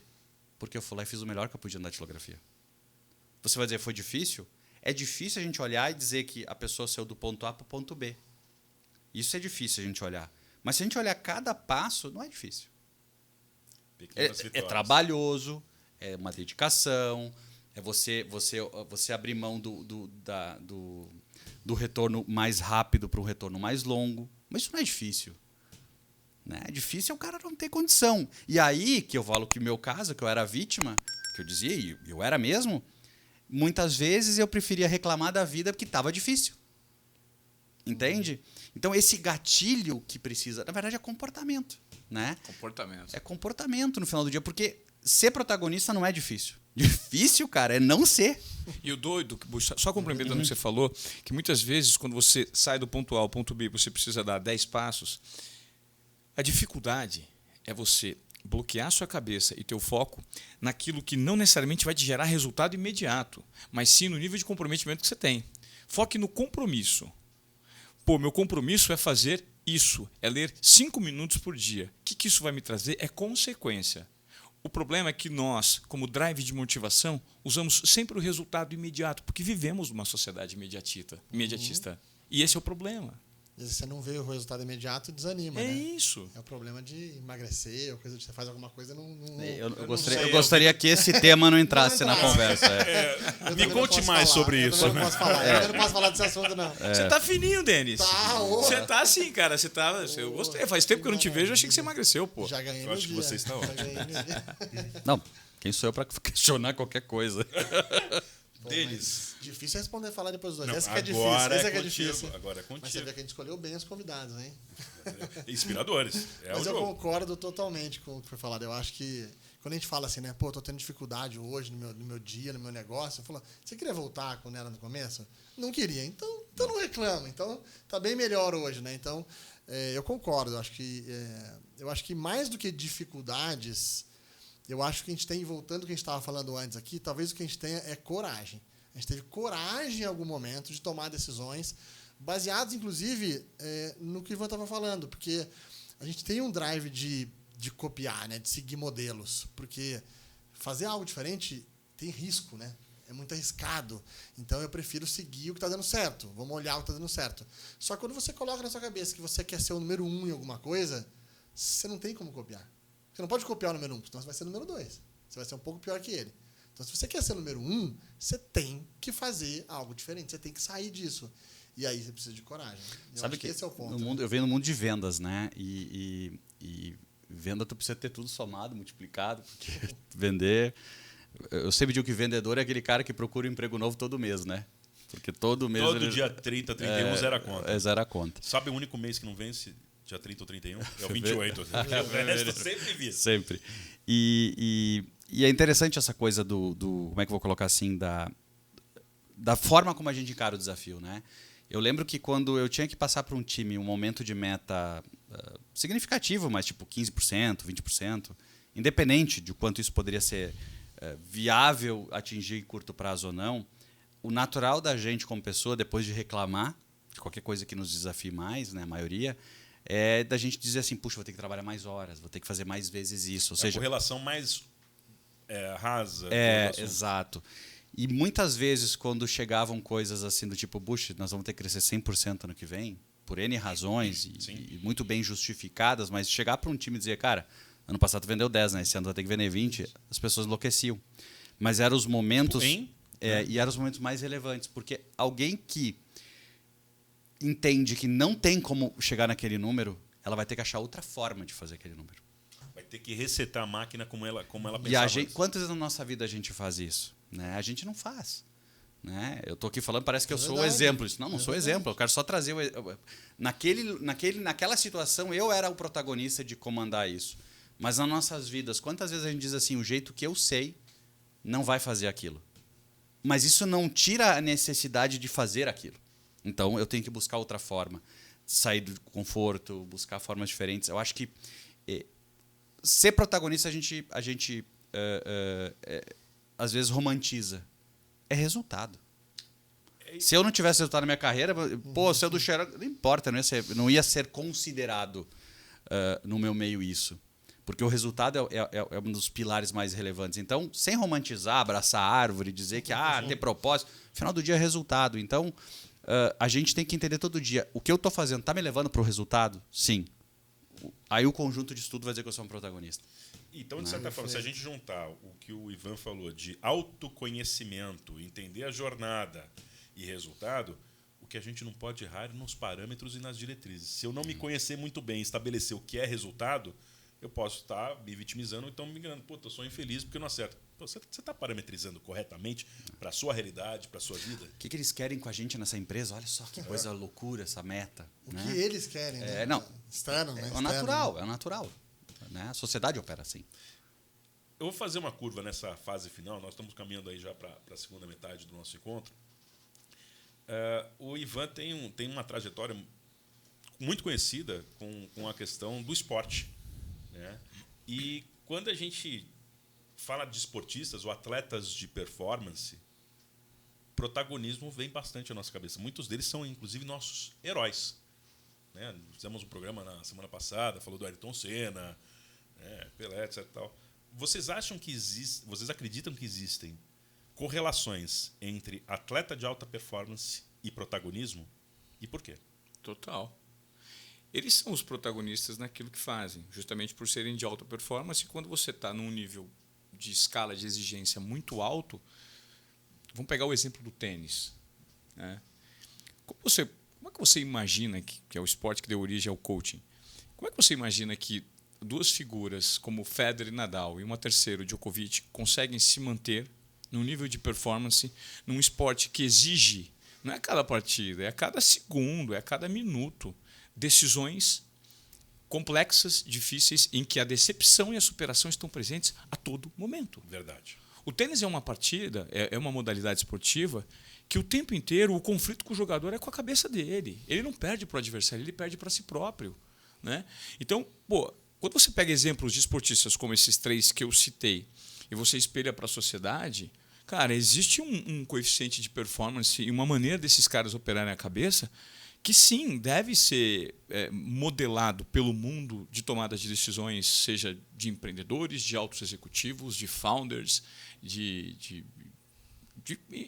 Porque eu fui lá e fiz o melhor que eu podia na datilografia. Você vai dizer, foi difícil? É difícil a gente olhar e dizer que a pessoa saiu do ponto A para o ponto B. Isso é difícil a gente olhar. Mas se a gente olhar cada passo, não é difícil. É trabalhoso, é uma dedicação, é você abrir mão do retorno mais rápido para um retorno mais longo. Mas isso não é difícil. Né? É difícil o cara não ter condição. E aí que eu falo que o meu caso, que eu era vítima, que eu dizia, e eu era mesmo, muitas vezes eu preferia reclamar da vida porque estava difícil. Entende? Então, esse gatilho que precisa... Na verdade, é comportamento. Né?
Comportamento.
É comportamento no final do dia, porque ser protagonista não é difícil. Difícil, cara, é não ser.
E o doido, só complementando o que você falou, que muitas vezes, quando você sai do ponto A ao ponto B, você precisa dar 10 passos, a dificuldade é você bloquear sua cabeça e teu foco naquilo que não necessariamente vai te gerar resultado imediato, mas sim no nível de comprometimento que você tem. Foque no compromisso. Pô, meu compromisso é fazer isso, é ler 5 minutos por dia. O que isso vai me trazer? É consequência. O problema é que nós, como drive de motivação, usamos sempre o resultado imediato, porque vivemos numa sociedade imediatista. E esse é o problema.
Às vezes você não vê o resultado imediato e desanima,
né?
É
isso.
É o problema de emagrecer, ou coisa de você faz alguma coisa
eu gostaria que esse tema não entrasse na conversa.
Me conte mais sobre isso.
Eu não posso falar. Eu não posso falar desse assunto, não.
Você tá fininho, Denis. Você tá assim, cara. Eu gostei. Faz tempo que eu não te vejo, eu achei que você emagreceu, pô.
Já ganhei
eu acho que você está ótimo.
Não, quem sou eu para questionar qualquer coisa?
Deles.
Difícil responder falar depois dos dois.
Não,
esse que é difícil. Esse que é difícil.
Agora é contigo.
Mas você vê que a gente escolheu bem os convidados, hein?
Inspiradores.
Mas eu concordo totalmente com o que foi falado. Eu acho que quando a gente fala assim, né? Pô, tô tendo dificuldade hoje no meu dia, no meu negócio. Eu falo, você queria voltar quando era no começo? Não queria. Então não reclama. Então tá bem melhor hoje, né? Então eu concordo. Eu acho que mais do que dificuldades, eu acho que a gente tem, voltando ao que a gente estava falando antes aqui, talvez o que a gente tenha é coragem. A gente teve coragem em algum momento de tomar decisões baseadas, inclusive, no que o Ivan estava falando, porque a gente tem um drive de copiar, né, de seguir modelos, porque fazer algo diferente tem risco, né? É muito arriscado. Então, eu prefiro seguir o que está dando certo. Vamos olhar o que está dando certo. Só que quando você coloca na sua cabeça que você quer ser o número 1 em alguma coisa, você não tem como copiar. Você não pode copiar o número 1, senão você vai ser o número 2. Você vai ser um pouco pior que ele. Então, se você quer ser o número 1, você tem que fazer algo diferente. Você tem que sair disso. E aí você precisa de coragem.
Sabe que
esse é o ponto.
Eu venho no mundo de vendas, né? E venda tu precisa ter tudo somado, multiplicado, porque vender... Eu sempre digo que vendedor é aquele cara que procura um emprego novo todo mês, né? Porque todo mês...
Todo dia 30, 31, zero a conta.
Zero a conta.
Sabe o único mês que não vence? Dia 30 ou 31? É o 28. Eu sempre vi.
Sempre. E é interessante essa coisa como é que eu vou colocar assim, da forma como a gente encara o desafio, né? Eu lembro que quando eu tinha que passar para um time um momento de meta significativo, mas tipo 15%, 20%, independente de quanto isso poderia ser viável atingir em curto prazo ou não, o natural da gente como pessoa, depois de reclamar de qualquer coisa que nos desafie mais, né, a maioria, é da gente dizer assim, puxa, vou ter que trabalhar mais horas, vou ter que fazer mais vezes isso. Ou seja,
a correlação mais rasa.
Exato. E muitas vezes, quando chegavam coisas assim do tipo, puxa, nós vamos ter que crescer 100% ano que vem, por N razões e muito bem justificadas, mas chegar para um time e dizer, cara, ano passado tu vendeu 10, né? Esse ano tu vai ter que vender 20, as pessoas enlouqueciam. Mas eram os momentos... e eram os momentos mais relevantes, porque alguém que entende que não tem como chegar naquele número, ela vai ter que achar outra forma de fazer aquele número.
Vai ter que resetar a máquina como ela pensava.
E a gente, quantas vezes na nossa vida a gente faz isso? Né? A gente não faz. Né? Eu estou aqui falando, parece que eu sou o exemplo. Não sou exemplo. Eu quero só trazer... Naquela situação, eu era o protagonista de comandar isso. Mas nas nossas vidas, quantas vezes a gente diz assim, o jeito que eu sei não vai fazer aquilo? Mas isso não tira a necessidade de fazer aquilo. Então, eu tenho que buscar outra forma. Sair do conforto, buscar formas diferentes. Eu acho que ser protagonista, a gente às vezes romantiza. É resultado. Se eu não tivesse resultado na minha carreira, se eu do Xerox, não importa, não ia ser considerado no meu meio isso. Porque o resultado é um dos pilares mais relevantes. Então, sem romantizar, abraçar a árvore, dizer que ter propósito, no final do dia é resultado. Então, a gente tem que entender todo dia, o que eu estou fazendo está me levando para o resultado? Sim. Aí o conjunto de estudo vai dizer que eu sou um protagonista.
Então, de certa forma, se a gente juntar o que o Ivan falou de autoconhecimento, entender a jornada e resultado, o que a gente não pode errar é nos parâmetros e nas diretrizes. Se eu não me conhecer muito bem, estabelecer o que é resultado, eu posso estar me vitimizando ou então me enganando. Pô, eu sou infeliz porque eu não acerto. Pô, você está parametrizando corretamente para a sua realidade, para a sua vida?
O que eles querem com a gente nessa empresa? Olha só que coisa loucura essa meta.
O que eles querem, né?
Não.
Externo, né?
É o natural. Né? A sociedade opera assim.
Eu vou fazer uma curva nessa fase final. Nós estamos caminhando aí já para a segunda metade do nosso encontro. O Ivan tem uma trajetória muito conhecida com a questão do esporte. Né? E quando a gente fala de esportistas ou atletas de performance, protagonismo vem bastante à nossa cabeça. Muitos deles são, inclusive, nossos heróis. Né? Fizemos um programa na semana passada, falou do Ayrton Senna, Pelé, etc. Tal. Vocês acreditam que existem correlações entre atleta de alta performance e protagonismo? E por quê?
Total. Eles são os protagonistas naquilo que fazem, justamente por serem de alta performance. E quando você está num nível de escala de exigência muito alto, vamos pegar o exemplo do tênis. Né? Como é que você imagina, que é o esporte que deu origem ao coaching, como é que você imagina que duas figuras como Federer e Nadal e uma terceira, o Djokovic, conseguem se manter num nível de performance num esporte que exige, não é a cada partida, é a cada segundo, é a cada minuto, decisões complexas, difíceis, em que a decepção e a superação estão presentes a todo momento.
Verdade.
O tênis é uma partida, é uma modalidade esportiva que o tempo inteiro o conflito com o jogador é com a cabeça dele. Ele não perde para o adversário, ele perde para si próprio. Né? Então, quando você pega exemplos de esportistas como esses três que eu citei e você espelha para a sociedade, cara, existe um coeficiente de performance e uma maneira desses caras operarem a cabeça que sim, deve ser modelado pelo mundo de tomada de decisões, seja de empreendedores, de altos executivos, de founders, de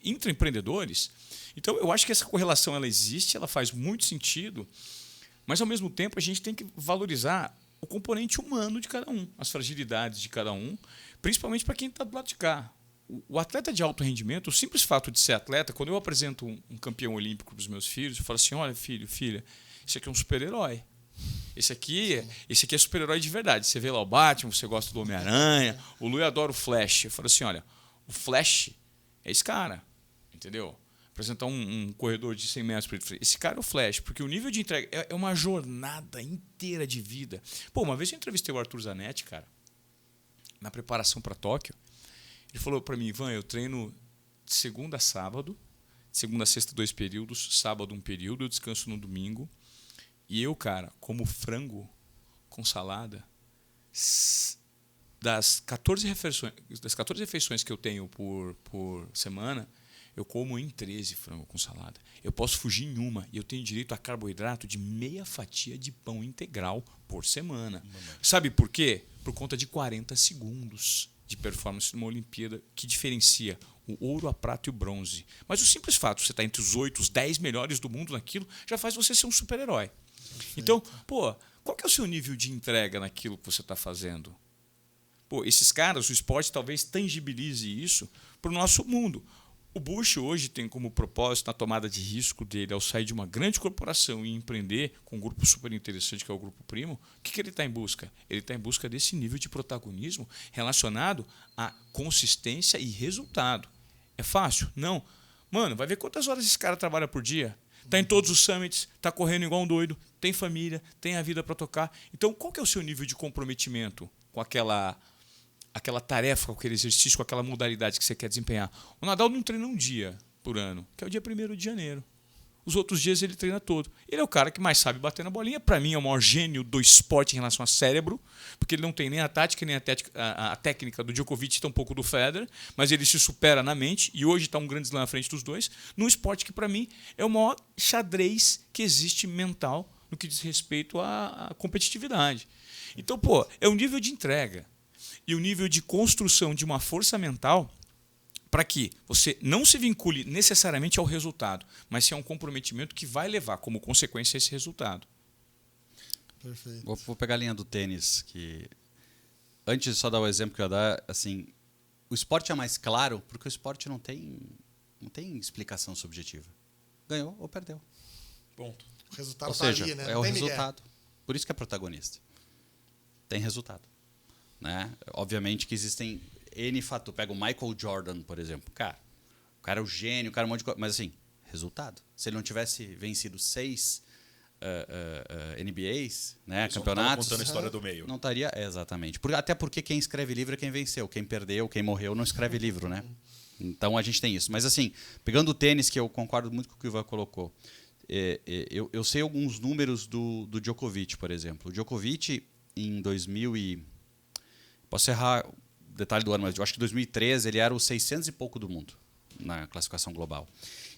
intraempreendedores. Então, eu acho que essa correlação ela existe, ela faz muito sentido, mas, ao mesmo tempo, a gente tem que valorizar o componente humano de cada um, as fragilidades de cada um, principalmente para quem está do lado de cá. O atleta de alto rendimento, o simples fato de ser atleta, quando eu apresento um campeão olímpico para os meus filhos, eu falo assim, olha, filho, filha, esse aqui é um super-herói. Esse aqui é super-herói de verdade. Você vê lá o Batman, você gosta do Homem-Aranha, o Lui adora o Flash. Eu falo assim, olha, o Flash é esse cara, entendeu? Apresentar um corredor de 100 metros para ele. Esse cara é o Flash, porque o nível de entrega é uma jornada inteira de vida. Uma vez eu entrevistei o Arthur Zanetti, cara, na preparação para Tóquio. Ele falou para mim, Ivan, eu treino de segunda a sábado, segunda a sexta 2 períodos, sábado 1 período, eu descanso no domingo. E eu, cara, como frango com salada, das 14 refeições que eu tenho por semana, eu como em 13 frango com salada. Eu posso fugir em uma e eu tenho direito a carboidrato de meia fatia de pão integral por semana. Sabe por quê? Por conta de 40 segundos de performance numa Olimpíada que diferencia o ouro, a prata e o bronze. Mas o simples fato de você estar entre os 8, os 10 melhores do mundo naquilo já faz você ser um super-herói. Então, pô, qual que é o seu nível de entrega naquilo que você está fazendo? Pô, esses caras, o esporte talvez tangibilize isso para o nosso mundo. O Bush hoje tem como propósito, na tomada de risco dele, ao sair de uma grande corporação e empreender com um grupo super interessante, que é o Grupo Primo, o que ele está em busca? Ele está em busca desse nível de protagonismo relacionado à consistência e resultado. É fácil? Não. Mano, vai ver quantas horas esse cara trabalha por dia. Está em todos os summits, está correndo igual um doido, tem família, tem a vida para tocar. Então, qual que é o seu nível de comprometimento com aquela tarefa, com aquele exercício, com aquela modalidade que você quer desempenhar? O Nadal não treina um dia por ano, que é o dia 1º de janeiro. Os outros dias ele treina todo. Ele é o cara que mais sabe bater na bolinha. Para mim, é o maior gênio do esporte em relação a cérebro, porque ele não tem nem a tática, nem a técnica do Djokovic, tampouco do Federer, mas ele se supera na mente e hoje está um grande slam à frente dos dois, num esporte que, para mim, é o maior xadrez que existe mental no que diz respeito à competitividade. Então, pô, é um nível de entrega e o nível de construção de uma força mental para que você não se vincule necessariamente ao resultado, mas se é um comprometimento que vai levar como consequência esse resultado.
Perfeito.
Vou pegar a linha do tênis, que antes de só dar o exemplo que eu ia dar, assim, o esporte é mais claro porque o esporte não tem explicação subjetiva. Ganhou ou perdeu.
Ponto.
O resultado
Ou
está
seja,
ali, né?
é
Não
o
tem migué.
resultado. Por isso que é protagonista. Tem resultado. Né? Obviamente que existem N fatores. Pega o Michael Jordan, por exemplo. O cara é o gênio, o cara é um monte de coisa. Mas assim, resultado. Se ele não tivesse vencido 6 NBAs, né, campeonatos,
contando a história do meio.
não estaria. Exatamente. Até porque quem escreve livro é quem venceu. Quem perdeu, quem morreu, não escreve livro, né? Então a gente tem isso. Mas assim, pegando o tênis, que eu concordo muito com o que o Ivan colocou, eu sei alguns números do Djokovic, por exemplo. O Djokovic, em 2000 e... Posso errar o detalhe do ano, mas eu acho que em 2013 ele era o 600 e pouco do mundo na classificação global.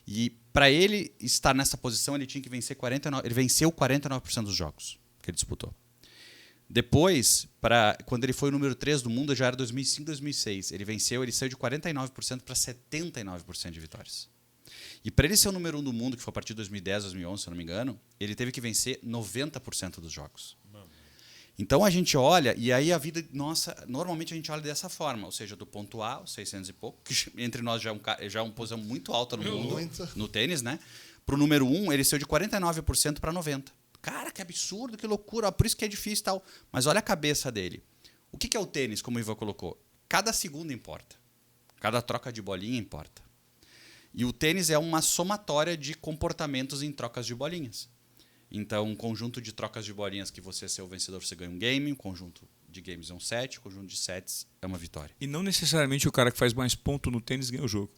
E para ele estar nessa posição, ele tinha que vencer 49%. Ele venceu 49% dos jogos que ele disputou. Depois, quando ele foi o número 3 do mundo, já era 2005, 2006. Ele saiu de 49% para 79% de vitórias. E para ele ser o número 1 do mundo, que foi a partir de 2010, 2011, se eu não me engano, ele teve que vencer 90% dos jogos. Então a gente olha, e aí a vida nossa, normalmente a gente olha dessa forma, ou seja, do ponto A, os 600 e pouco, que entre nós já é uma posição muito alta no mundo, no tênis, né? Para o número 1, ele saiu de 49% para 90%. Cara, que absurdo, que loucura, por isso que é difícil e tal. Mas olha a cabeça dele. O que é o tênis, como o Ivan colocou? Cada segundo importa. Cada troca de bolinha importa. E o tênis é uma somatória de comportamentos em trocas de bolinhas. Então, um conjunto de trocas de bolinhas que você ser o vencedor, você ganha um game, um conjunto de games é um set, um conjunto de sets é uma vitória.
E não necessariamente o cara que faz mais ponto no tênis ganha o jogo.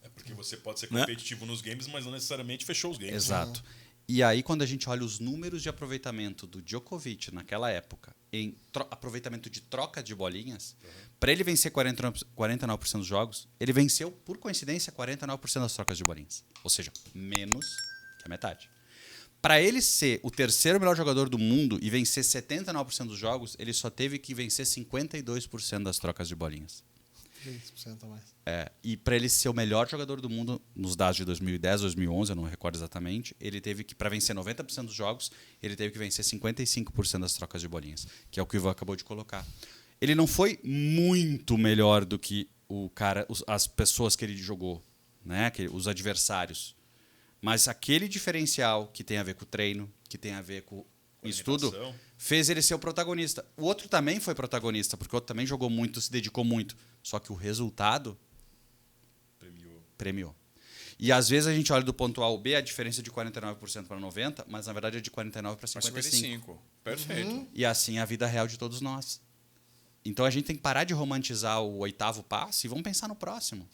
É porque você pode ser competitivo nos games, mas não necessariamente fechou os games.
Exato. E aí, quando a gente olha os números de aproveitamento do Djokovic naquela época, em aproveitamento de troca de bolinhas, para ele vencer 49% dos jogos, ele venceu, por coincidência, 49% das trocas de bolinhas. Ou seja, menos que a metade. Para ele ser o terceiro melhor jogador do mundo e vencer 79% dos jogos, ele só teve que vencer 52% das trocas de bolinhas.
20% a mais.
E para ele ser o melhor jogador do mundo, nos dados de 2010, 2011, eu não recordo exatamente, ele teve que, para vencer 90% dos jogos, ele teve que vencer 55% das trocas de bolinhas, que é o que o Ivan acabou de colocar. Ele não foi muito melhor do que as pessoas que ele jogou, né? Os adversários. Mas aquele diferencial que tem a ver com o treino, que tem a ver com isso tudo, fez ele ser o protagonista. O outro também foi protagonista, porque o outro também jogou muito, se dedicou muito. Só que o resultado premiou. E às vezes a gente olha do ponto A ao B, a diferença é de 49% para 90%, mas na verdade é de 49% para 55%.
Perfeito.
E assim é a vida real de todos nós. Então a gente tem que parar de romantizar o 8º passo e vamos pensar no próximo.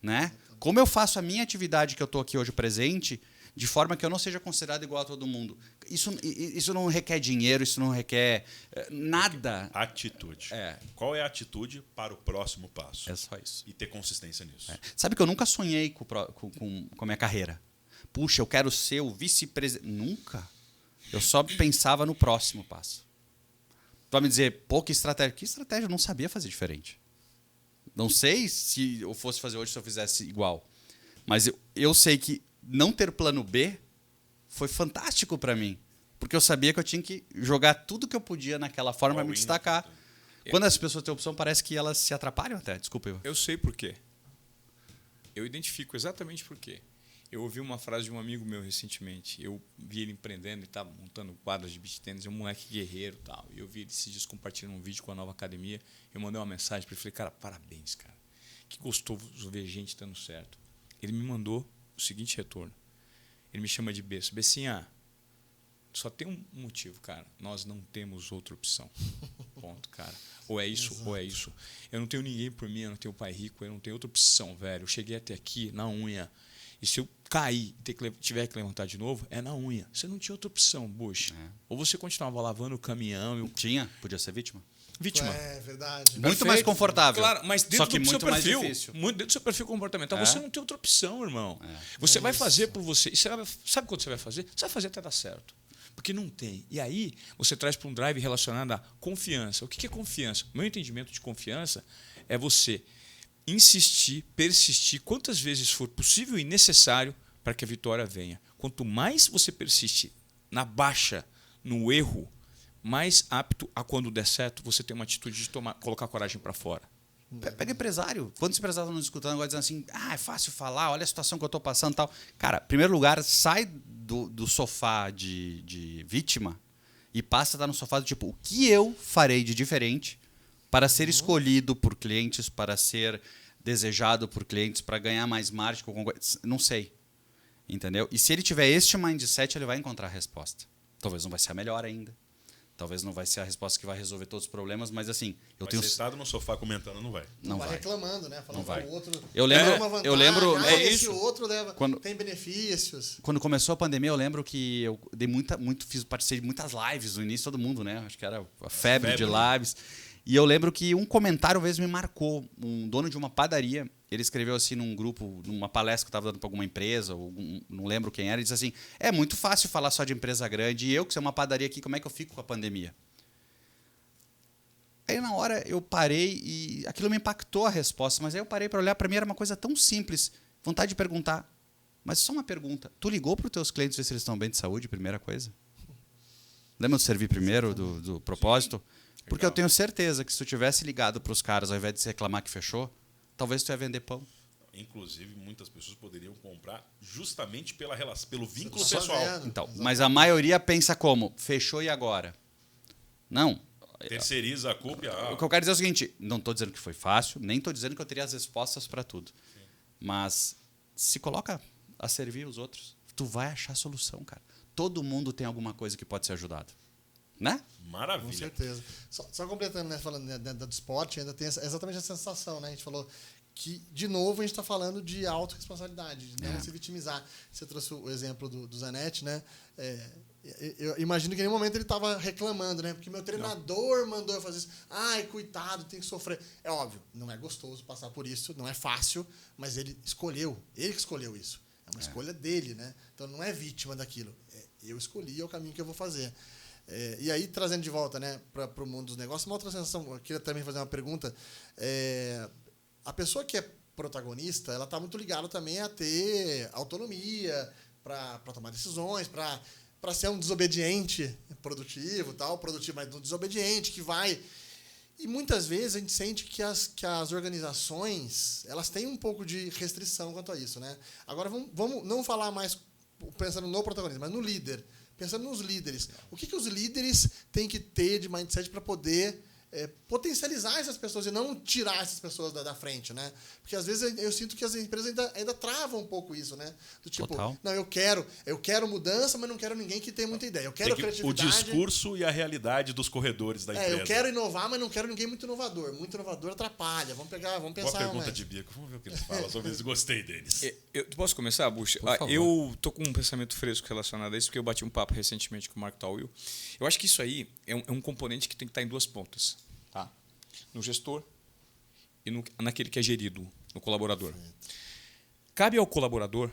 né? Como eu faço a minha atividade que eu estou aqui hoje presente de forma que eu não seja considerado igual a todo mundo. Isso não requer dinheiro, isso não requer nada.
Atitude. Qual é a atitude para o próximo passo?
É só isso.
E ter consistência nisso.
Sabe que eu nunca sonhei com a minha carreira. Puxa, eu quero ser o vice-presidente. Nunca. Eu só pensava no próximo passo. Tu vai me dizer, pô, que estratégia? Que estratégia? Eu não sabia fazer diferente. Não sei se eu fosse fazer hoje se eu fizesse igual. Mas eu sei que não ter plano B foi fantástico para mim. Porque eu sabia que eu tinha que jogar tudo que eu podia naquela forma para me destacar. Quando as pessoas têm opção, parece que elas se atrapalham até. Desculpa, Ivan.
Eu sei por quê. Eu identifico exatamente por quê. Eu ouvi uma frase de um amigo meu recentemente. Eu vi ele empreendendo e estava montando quadras de beach tênis. É um moleque guerreiro e tal. E eu vi ele esses dias compartilhando um vídeo com a nova academia. Eu mandei uma mensagem para ele. Falei, cara, parabéns, cara. Que gostoso ver gente dando certo. Ele me mandou o seguinte retorno. Ele me chama de Bessa. Bessinha, só tem um motivo, cara. Nós não temos outra opção. Ponto, cara. Ou é isso, ou é isso. Eu não tenho ninguém por mim, eu não tenho pai rico, eu não tenho outra opção, velho. Eu cheguei até aqui na unha. E se eu cair e tiver que levantar de novo, é na unha. Você não tinha outra opção, Bush. Ou você continuava lavando o caminhão.
Podia ser vítima.
Vítima.
É verdade.
Muito
Perfeito.
mais confortável.
Claro, mas dentro
só que
do
muito
seu perfil,
mais difícil.
dentro do seu perfil comportamental, você não tem outra opção, irmão. Você vai fazer por você. E sabe quando você vai fazer? Você vai fazer até dar certo. Porque não tem. E aí, você traz para um drive relacionado à confiança. O que é confiança? O meu entendimento de confiança é você insistir, persistir, quantas vezes for possível e necessário para que a vitória venha. Quanto mais você persiste na baixa, no erro, mais apto a quando der certo, você ter uma atitude de colocar a coragem para fora.
Pega empresário. Quantos empresários estão nos escutando agora dizendo assim, é fácil falar, olha a situação que eu estou passando e tal. Cara, em primeiro lugar, sai do sofá de vítima e passa a estar no sofá do tipo, o que eu farei de diferente para ser escolhido por clientes, para ser desejado por clientes, para ganhar mais margem? Não sei. Entendeu? E se ele tiver este mindset, ele vai encontrar a resposta. Talvez não vai ser a melhor ainda. Talvez não vai ser a resposta que vai resolver todos os problemas, mas assim, eu tenho
sentado no sofá comentando, não vai.
Não vai reclamando, né? Falando
não vai.
O outro.
Eu lembro,
esse outro tem benefícios.
Quando começou a pandemia, eu lembro que eu dei participei de muitas lives no início, todo mundo, né? Acho que era a febre de lives. E eu lembro que um comentário, uma vez, me marcou. Um dono de uma padaria, ele escreveu assim num grupo, numa palestra que eu estava dando para alguma empresa, ou não lembro quem era, ele disse assim, é muito fácil falar só de empresa grande, e eu, que sou uma padaria aqui, como é que eu fico com a pandemia? Aí, na hora, eu parei e aquilo me impactou a resposta, mas aí eu parei para olhar, para mim era uma coisa tão simples, vontade de perguntar, mas só uma pergunta, tu ligou para os teus clientes ver se eles estão bem de saúde, primeira coisa? Lembra de servir primeiro, do propósito? Porque eu tenho certeza que se tu tivesse ligado para os caras, ao invés de se reclamar que fechou, talvez tu ia vender pão.
Inclusive, muitas pessoas poderiam comprar justamente pelo vínculo pessoal.
Então, mas a maioria pensa como? Fechou e agora? Não.
Terceiriza a culpa.
O que eu quero dizer é o seguinte, não estou dizendo que foi fácil, nem estou dizendo que eu teria as respostas para tudo. Sim. Mas se coloca a servir os outros, tu vai achar solução, cara. Todo mundo tem alguma coisa que pode ser ajudado. Né?
Maravilha.
Com certeza. Só completando, né, falando do esporte, ainda tem exatamente essa sensação, né? A gente falou que, de novo, a gente está falando de autorresponsabilidade, de não se vitimizar. Você trouxe o exemplo do Zanetti, né? Eu imagino que em nenhum momento ele estava reclamando, né? Porque meu treinador mandou eu fazer isso. Ai, coitado, tem que sofrer. É óbvio, não é gostoso passar por isso, não é fácil, mas ele que escolheu isso. É uma escolha dele, né? Então não é vítima daquilo. Eu escolhi, é o caminho que eu vou fazer. E aí, trazendo de volta, né, para o mundo dos negócios, uma outra sensação, eu queria também fazer uma pergunta. A pessoa que é protagonista, ela está muito ligada também a ter autonomia para tomar decisões, para ser um desobediente produtivo, produtivo, mas um desobediente que vai... E muitas vezes a gente sente que as organizações elas têm um pouco de restrição quanto a isso, né? Agora, vamos não falar mais pensando no protagonista, mas no líder. Pensando nos líderes. O que os líderes têm que ter de mindset para poder potencializar essas pessoas e não tirar essas pessoas da frente, né? Porque às vezes eu sinto que as empresas ainda travam um pouco isso, né? Do tipo,
Total.
não, eu quero mudança, mas não quero ninguém que tenha muita ideia. Eu quero
O
criatividade.
discurso e a realidade dos corredores da empresa.
Eu quero inovar, mas não quero ninguém muito inovador. Muito inovador atrapalha. Vamos pensar.
Boa pergunta de Bico. Vamos ver o que eles falam sobre isso. Gostei deles.
Eu posso começar, Bush? Eu tô com um pensamento fresco relacionado a isso, porque eu bati um papo recentemente com o Mark Tawil. Eu acho que isso aí é um componente que tem que estar em duas pontas. Tá? No gestor e naquele que é gerido, no colaborador. Cabe ao colaborador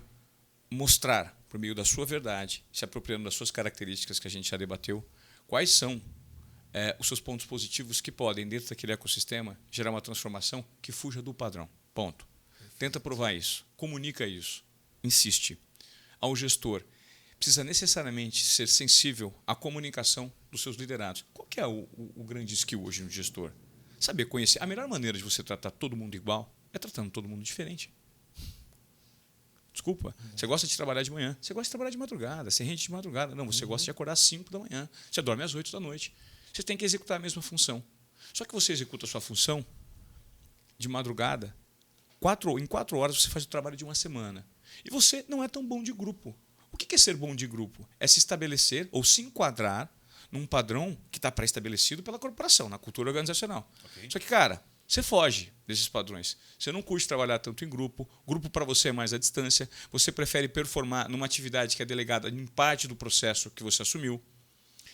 mostrar, por meio da sua verdade, se apropriando das suas características que a gente já debateu, quais são os seus pontos positivos que podem, dentro daquele ecossistema, gerar uma transformação que fuja do padrão. Ponto. Tenta provar isso, comunica isso, insiste. Ao gestor, precisa necessariamente ser sensível à comunicação dos seus liderados. Qual que é o grande skill hoje no gestor? Saber conhecer. A melhor maneira de você tratar todo mundo igual é tratando todo mundo diferente. Desculpa. Você gosta de trabalhar de manhã. Você gosta de trabalhar de madrugada. Você rende de madrugada. Não, você gosta de acordar às 5 da manhã. Você dorme às 8 da noite. Você tem que executar a mesma função. Só que você executa a sua função de madrugada. Em 4 horas você faz o trabalho de uma semana. E você não é tão bom de grupo. O que é ser bom de grupo? É se estabelecer ou se enquadrar num padrão que está pré-estabelecido pela corporação, na cultura organizacional. Okay. Só que, cara, você foge desses padrões. Você não curte trabalhar tanto em grupo. Grupo para você é mais à distância. Você prefere performar numa atividade que é delegada em parte do processo que você assumiu.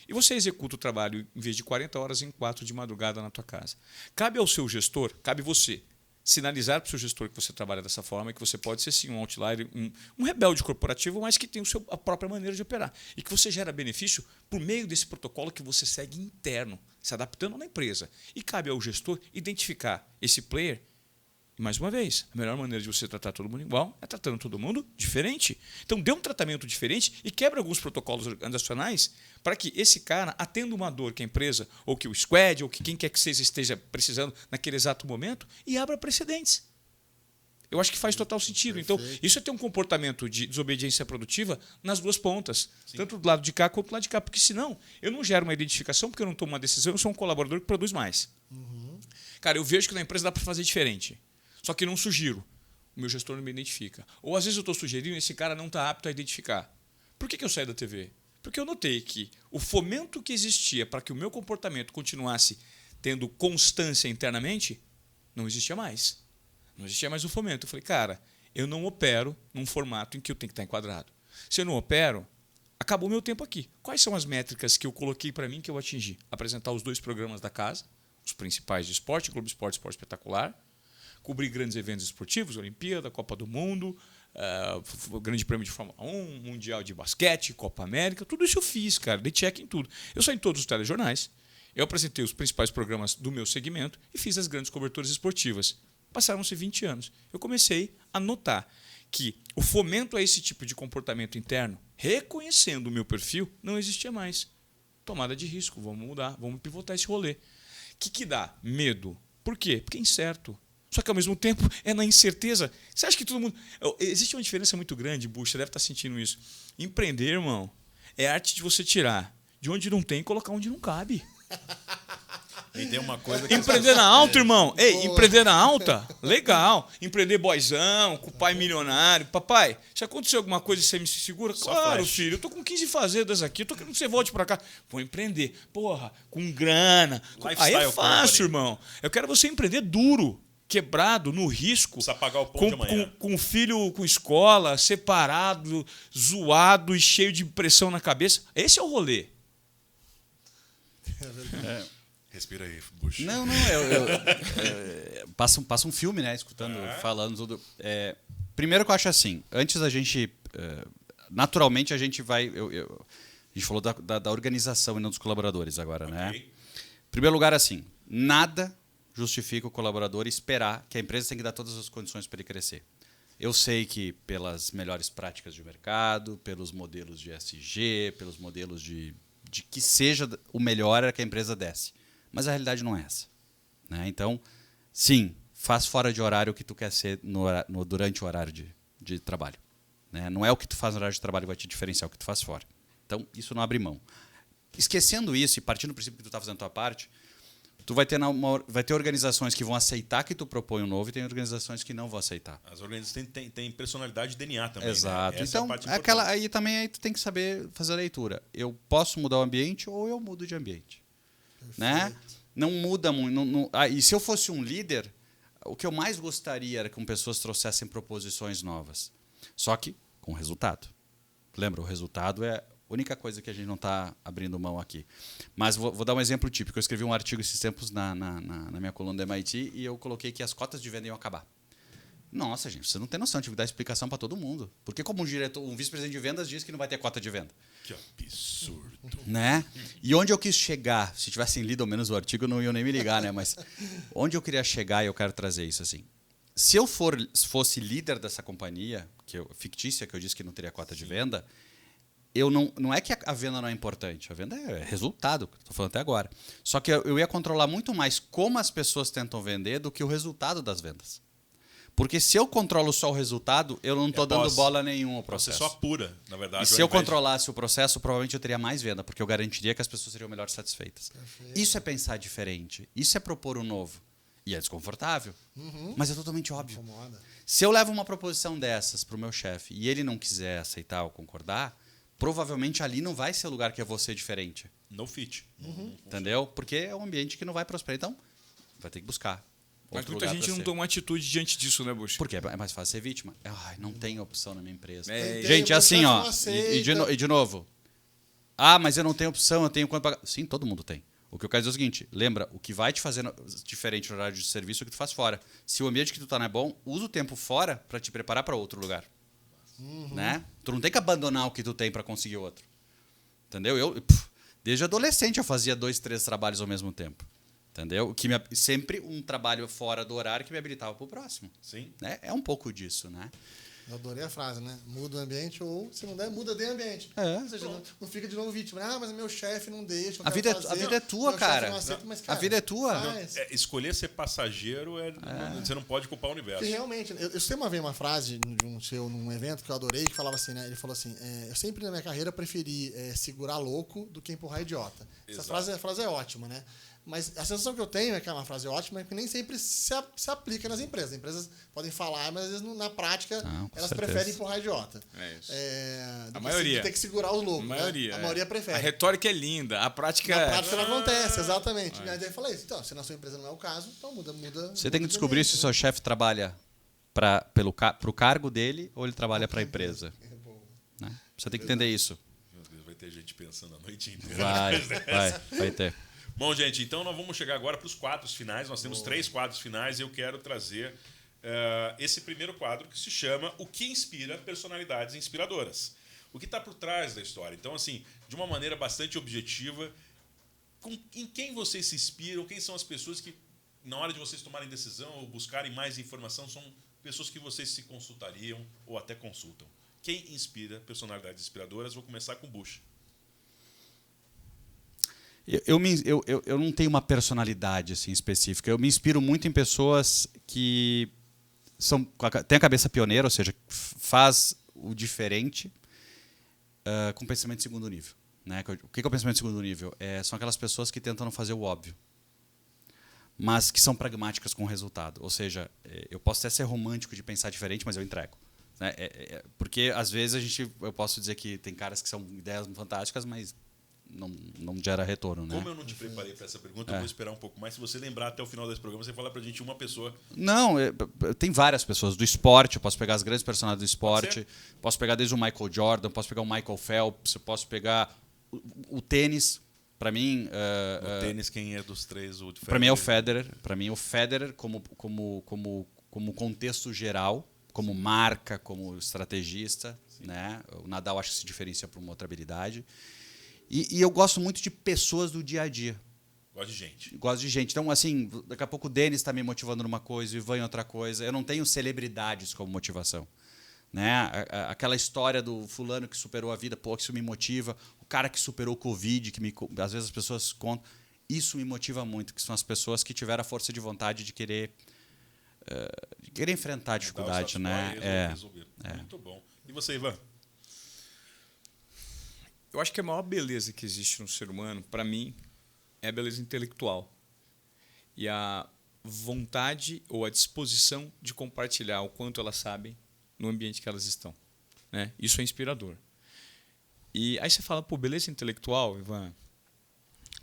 E você executa o trabalho, em vez de 40 horas, em 4 de madrugada na tua casa. Cabe ao seu gestor, cabe você, sinalizar para o seu gestor que você trabalha dessa forma e que você pode ser sim um outlier, um rebelde corporativo, mas que tem a própria maneira de operar. E que você gera benefício por meio desse protocolo que você segue interno, se adaptando na empresa. E cabe ao gestor identificar esse player. E, mais uma vez, a melhor maneira de você tratar todo mundo igual é tratando todo mundo diferente. Então, dê um tratamento diferente e quebra alguns protocolos organizacionais para que esse cara atenda uma dor que a empresa, ou que o squad, ou que quem quer que seja esteja precisando naquele exato momento e abra precedentes. Eu acho que faz total sentido. Perfeito. Então, isso é ter um comportamento de desobediência produtiva nas duas pontas. Sim. Tanto do lado de cá quanto do lado de cá. Porque, senão, eu não gero uma identificação porque eu não tomo uma decisão, eu sou um colaborador que produz mais. Uhum. Cara, eu vejo que na empresa dá para fazer diferente. Só que não sugiro. O meu gestor não me identifica. Ou às vezes eu estou sugerindo e esse cara não está apto a identificar. Por que eu saí da TV? Porque eu notei que o fomento que existia para que o meu comportamento continuasse tendo constância internamente, não existia mais. Não existia mais o fomento. Eu falei, cara, eu não opero num formato em que eu tenho que estar enquadrado. Se eu não opero, acabou o meu tempo aqui. Quais são as métricas que eu coloquei para mim que eu atingi? Apresentar os 2 programas da casa, os principais de esporte, Globo Esporte, Esporte Espetacular, cobrir grandes eventos esportivos, Olimpíada, Copa do Mundo, o Grande Prêmio de Fórmula 1, Mundial de Basquete, Copa América, tudo isso eu fiz, cara, dei check em tudo. Eu saí em todos os telejornais, eu apresentei os principais programas do meu segmento e fiz as grandes coberturas esportivas. Passaram-se 20 anos. Eu comecei a notar que o fomento a esse tipo de comportamento interno, reconhecendo o meu perfil, não existia mais. Tomada de risco, vamos mudar, vamos pivotar esse rolê. O que dá? Medo. Por quê? Porque é incerto. Só que, ao mesmo tempo, é na incerteza. Você acha que todo mundo... Existe uma diferença muito grande, Bush, você deve estar sentindo isso. Empreender, irmão, é a arte de você tirar de onde não tem e colocar onde não cabe.
E tem uma coisa que
empreender na alta, irmão. Ei, empreender na alta? Legal. Empreender boyzão, com o pai milionário. Papai, se acontecer alguma coisa e você me segura, só claro, flash. Filho, eu tô com 15 fazendas aqui, eu tô querendo que você volte pra cá. Vou empreender. Porra, com grana. Aí é fácil, irmão. Eu quero você empreender duro. Quebrado, no risco,
precisa pagar o pão de amanhã.
Com filho com escola, separado, zoado e cheio de pressão na cabeça. Esse é o rolê.
Respira aí, Bush.
Não, passa um filme, né? Escutando, falando tudo. Primeiro que eu acho assim, antes da gente... naturalmente a gente vai... a gente falou da organização e não dos colaboradores agora, né? Em primeiro lugar, assim, nada justifica o colaborador esperar que a empresa tem que dar todas as condições para ele crescer. Eu sei que pelas melhores práticas de mercado, pelos modelos de ESG, pelos modelos de que seja o melhor é que a empresa desse. Mas a realidade não é essa. Né? Então, sim, faz fora de horário o que tu quer ser durante o horário de trabalho. Né? Não é o que tu faz no horário de trabalho que vai te diferenciar, é o que tu faz fora. Então, isso não abre mão. Esquecendo isso e partindo do princípio que tu está fazendo a tua parte, tu vai ter organizações que vão aceitar que tu propõe um novo e tem organizações que não vão aceitar.
As organizações têm personalidade e DNA também.
Exato.
Né?
Então, aí também tu tem que saber fazer a leitura. Eu posso mudar o ambiente ou eu mudo de ambiente. Né? Não muda muito. E se eu fosse um líder, o que eu mais gostaria era que pessoas trouxessem proposições novas. Só que com resultado. Lembra, o resultado é a única coisa que a gente não está abrindo mão aqui. Mas vou dar um exemplo típico. Eu escrevi um artigo esses tempos na minha coluna da MIT e eu coloquei que as cotas de venda iam acabar. Nossa, gente, você não tem noção, eu tive que dar explicação para todo mundo. Porque como um vice-presidente de vendas diz que não vai ter cota de venda?
Que absurdo.
Né? E onde eu quis chegar, se tivessem lido ao menos o artigo, não iam nem me ligar, né? Mas onde eu queria chegar, e eu quero trazer isso assim. Se eu fosse líder dessa companhia, fictícia, que eu disse que não teria cota de venda, não é que a venda não é importante. A venda é resultado, que estou falando até agora. Só que eu ia controlar muito mais como as pessoas tentam vender do que o resultado das vendas. Porque se eu controlo só o resultado, eu não estou dando bola nenhuma ao processo.
Você só apura, na verdade.
E se eu controlasse o processo, provavelmente eu teria mais venda, porque eu garantiria que as pessoas seriam melhor satisfeitas. Perfeito. Isso é pensar diferente. Isso é propor um novo. E é desconfortável, mas é totalmente óbvio. Incomoda. Se eu levo uma proposição dessas para o meu chefe e ele não quiser aceitar ou concordar, provavelmente ali não vai ser o lugar que eu vou ser diferente.
No fit.
Entendeu? Porque é um ambiente que não vai prosperar. Então, vai ter que buscar.
Mas muita gente não toma atitude diante disso, né, Bush?
Porque é mais fácil ser vítima. Ai, não tem opção na minha empresa.
Gente,
assim, ó. E de novo. Ah, mas eu não tenho opção, eu tenho quanto pagar. Sim, todo mundo tem. O que eu quero dizer é o seguinte, lembra, o que vai te fazer diferente no horário de serviço é o que tu faz fora. Se o ambiente que tu tá não é bom, usa o tempo fora para te preparar para outro lugar. Né? Tu não tem que abandonar o que tu tem para conseguir outro. Entendeu? Desde adolescente eu fazia 2, 3 trabalhos ao mesmo tempo. Entendeu? Sempre um trabalho fora do horário que me habilitava para o próximo.
Sim.
Né? É um pouco disso, né?
Eu adorei a frase, né? Muda o ambiente ou, se não der, muda de ambiente. Ou seja, não fica de novo vítima. Ah, mas meu chefe não deixa.
A vida é tua, cara.
Não aceita, mas, cara.
A vida é tua.
Escolher ser passageiro, você não pode culpar o universo.
Porque realmente, eu sempre vi uma frase de um seu num evento que eu adorei, que falava assim, né? Ele falou assim, eu sempre na minha carreira preferi segurar louco do que empurrar idiota. Essa frase é ótima, né? Mas a sensação que eu tenho é que é uma frase ótima, é que nem sempre se aplica nas empresas. As empresas podem falar, mas às vezes na prática elas preferem empurrar idiota.
É isso.
A
maioria.
Tem que segurar os loucos.
A
maioria prefere.
A retórica é linda, a prática...
Na prática não acontece, exatamente. E aí eu falei, então, se na sua empresa não é o caso, então muda.
Você tem que descobrir se o seu chefe trabalha para o cargo dele ou ele trabalha para a empresa. Né? Você tem que entender isso.
Meu Deus, vai ter gente pensando a noite inteira.
Vai ter.
Bom, gente, então nós vamos chegar agora para os quadros finais. Nós temos 3 quadros finais e eu quero trazer esse primeiro quadro que se chama O que inspira personalidades inspiradoras. O que está por trás da história. Então, assim, de uma maneira bastante objetiva, em quem vocês se inspiram, quem são as pessoas que, na hora de vocês tomarem decisão ou buscarem mais informação, são pessoas que vocês se consultariam ou até consultam. Quem inspira personalidades inspiradoras? Vou começar com o Bush.
Eu não tenho uma personalidade assim, específica. Eu me inspiro muito em pessoas que têm a cabeça pioneira, ou seja, faz o diferente com pensamento de segundo nível. Né? O que é o pensamento de segundo nível? São aquelas pessoas que tentam não fazer o óbvio, mas que são pragmáticas com o resultado. Ou seja, eu posso até ser romântico de pensar diferente, mas eu entrego. Né? Porque, às vezes, eu posso dizer que tem caras que são ideias fantásticas, mas não gera retorno, né?
Como eu não te preparei para essa pergunta, eu vou esperar um pouco mais. Se você lembrar até o final desse programa, você fala pra gente uma pessoa.
Não, tem várias pessoas. Do esporte, eu posso pegar as grandes personagens do esporte. Posso pegar desde o Michael Jordan, posso pegar o Michael Phelps, posso pegar o tênis. Para mim...
o tênis, quem é dos 3?
Para mim é o Federer. Para mim, o Federer, como contexto geral, como marca, como estrategista. Né? O Nadal acho que se diferencia por uma outra habilidade. E eu gosto muito de pessoas do dia a dia. Gosto de gente. Então, assim, daqui a pouco o Denis está me motivando numa coisa, o Ivan em outra coisa. Eu não tenho celebridades como motivação. Né? Aquela história do fulano que superou a vida, pô, que isso me motiva. O cara que superou o Covid, às vezes as pessoas contam. Isso me motiva muito, que são as pessoas que tiveram a força de vontade de querer enfrentar a dificuldade. Né?
Muito bom. E você, Ivan?
Eu acho que a maior beleza que existe no ser humano, para mim, é a beleza intelectual. e a vontade ou a disposição de compartilhar o quanto elas sabem no ambiente que elas estão, né? Isso é inspirador. E aí você fala, pô, beleza intelectual, Ivan,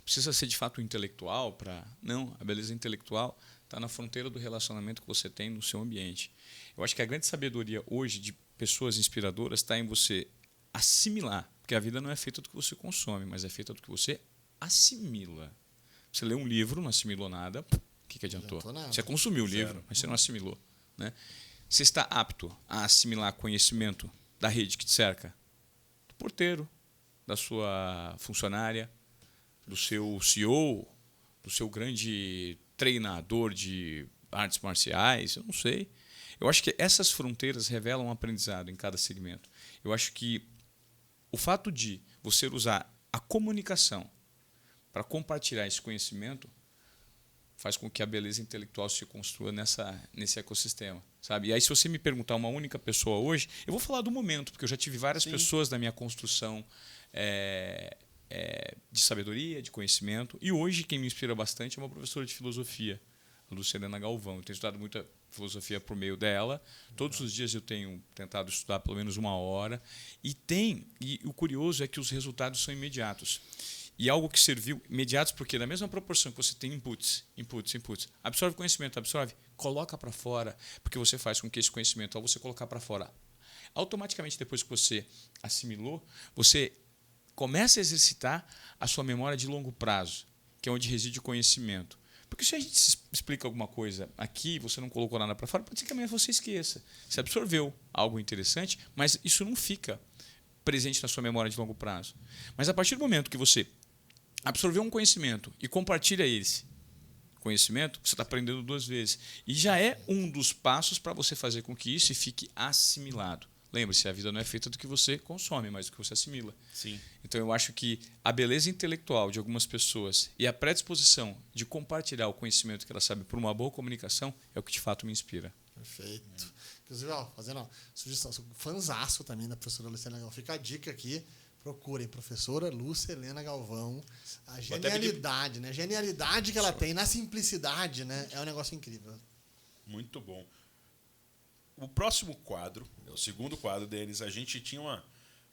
precisa ser de fato intelectual para... Não, a beleza intelectual está na fronteira do relacionamento que você tem no seu ambiente. Eu acho que a grande sabedoria hoje de pessoas inspiradoras está em você assimilar, porque a vida não é feita do que você consome, mas é feita do que você assimila. Você lê um livro, não assimilou nada, o que adiantou? Você consumiu o livro, mas você não assimilou, né? Você está apto a assimilar conhecimento da rede que te cerca? Do porteiro, da sua funcionária, do seu CEO, do seu grande treinador de artes marciais, eu não sei. Eu acho que essas fronteiras revelam um aprendizado em cada segmento. Eu acho que o fato de você usar a comunicação para compartilhar esse conhecimento faz com que a beleza intelectual se construa nesse ecossistema, sabe? E aí, se você me perguntar uma única pessoa hoje, eu vou falar do momento, porque eu já tive várias pessoas na minha construção de sabedoria, de conhecimento, e hoje quem me inspira bastante é uma professora de filosofia, a Luciana Galvão. Eu tenho estudado muita filosofia por meio dela. Todos os dias eu tenho tentado estudar pelo menos 1 hora. E o curioso é que os resultados são imediatos. E algo que serviu imediatos, porque na mesma proporção que você tem inputs, absorve conhecimento, coloca para fora, porque você faz com que esse conhecimento, ao você colocar para fora, automaticamente depois que você assimilou, você começa a exercitar a sua memória de longo prazo, que é onde reside o conhecimento. Porque se a gente explica alguma coisa aqui, você não colocou nada para fora, pode ser que amanhã você esqueça. Você absorveu algo interessante, mas isso não fica presente na sua memória de longo prazo. Mas a partir do momento que você absorveu um conhecimento e compartilha esse conhecimento, você está aprendendo 2 vezes. E já é um dos passos para você fazer com que isso fique assimilado. Lembre-se, a vida não é feita do que você consome, mas do que você assimila.
Sim.
Então, eu acho que a beleza intelectual de algumas pessoas e a predisposição de compartilhar o conhecimento que elas sabem por uma boa comunicação é o que de fato me inspira.
Perfeito. Inclusive, fazendo sugestão, sou fãzaço também da professora Luciana Galvão. Fica a dica aqui. Procurem, professora Lúcia Helena Galvão. A genialidade, né? A genialidade que ela tem na simplicidade, né? É um negócio incrível.
Muito bom. O próximo quadro, o segundo quadro deles, a gente tinha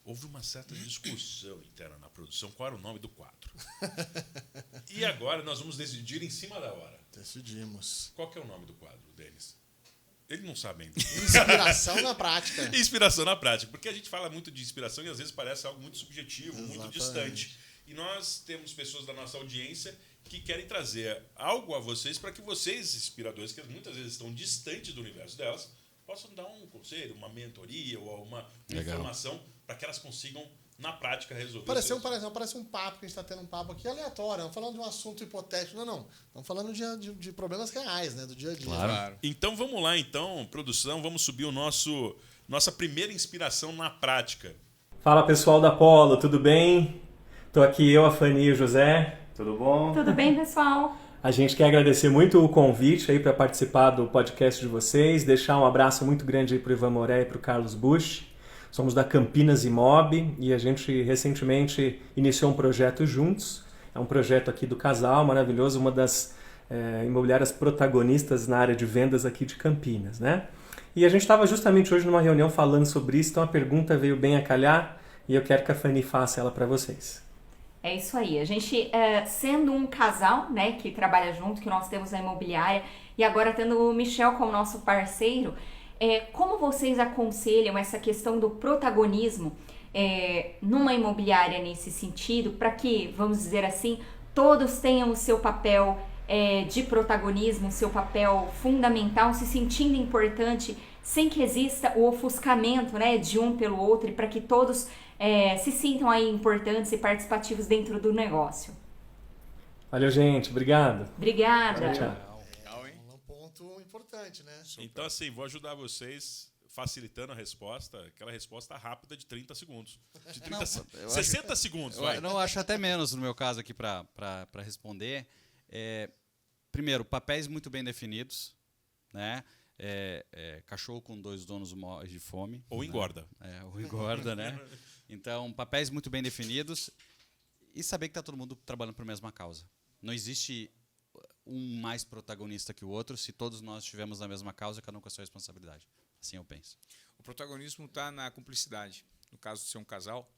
houve uma certa discussão interna na produção. Qual era o nome do quadro? E agora nós vamos decidir em cima da hora.
Decidimos.
Qual que é o nome do quadro, Denis? Ele não sabe ainda.
Inspiração na prática.
Inspiração na prática. Porque a gente fala muito de inspiração e às vezes parece algo muito subjetivo,
Exatamente.
muito distante. E nós temos pessoas da nossa audiência que querem trazer algo a vocês para que vocês, inspiradores, que muitas vezes estão distantes do universo delas, possam dar um conselho, uma mentoria ou uma informação para que elas consigam, na prática, resolver.
Parece um papo, que a gente está tendo um papo aqui aleatório. Não falando de um assunto hipotético, não. Estamos falando de problemas reais, né? Do dia a dia.
Claro.
Então vamos lá, produção, vamos subir nossa primeira inspiração na prática.
Fala pessoal da Polo, tudo bem? Estou aqui eu, a Fanny e o José. Tudo bom?
Tudo bem, pessoal?
A gente quer agradecer muito o convite aí para participar do podcast de vocês, deixar um abraço muito grande aí para o Ivan Moré e para o Carlos Busch. Somos da Campinas Imob e a gente recentemente iniciou um projeto juntos. É um projeto aqui do casal maravilhoso, uma das imobiliárias protagonistas na área de vendas aqui de Campinas, né? E a gente estava justamente hoje numa reunião falando sobre isso, então a pergunta veio bem a calhar e eu quero que a Fanny faça ela para vocês.
É isso aí. A gente, sendo um casal, né, que trabalha junto, que nós temos a imobiliária, e agora tendo o Michel como nosso parceiro, como vocês aconselham essa questão do protagonismo numa imobiliária nesse sentido, para que, vamos dizer assim, todos tenham o seu papel de protagonismo, o seu papel fundamental, se sentindo importante, sem que exista o ofuscamento, né, de um pelo outro, e para que todos se sintam aí importantes e participativos dentro do negócio.
Valeu, gente. Obrigado.
Obrigada.
Tchau.
É um ponto importante, né?
Então, assim, vou ajudar vocês facilitando a resposta, aquela resposta rápida de 30 segundos. De 60 segundos, vai.
Eu não acho até menos no meu caso aqui para responder. Primeiro, papéis muito bem definidos, né? Cachorro com 2 donos morre de fome.
Ou engorda.
Ou engorda, né? Então, papéis muito bem definidos e saber que está todo mundo trabalhando para a mesma causa. Não existe um mais protagonista que o outro se todos nós estivermos na mesma causa, cada um com a sua responsabilidade. Assim eu penso.
O protagonismo está na cumplicidade. No caso de ser um casal,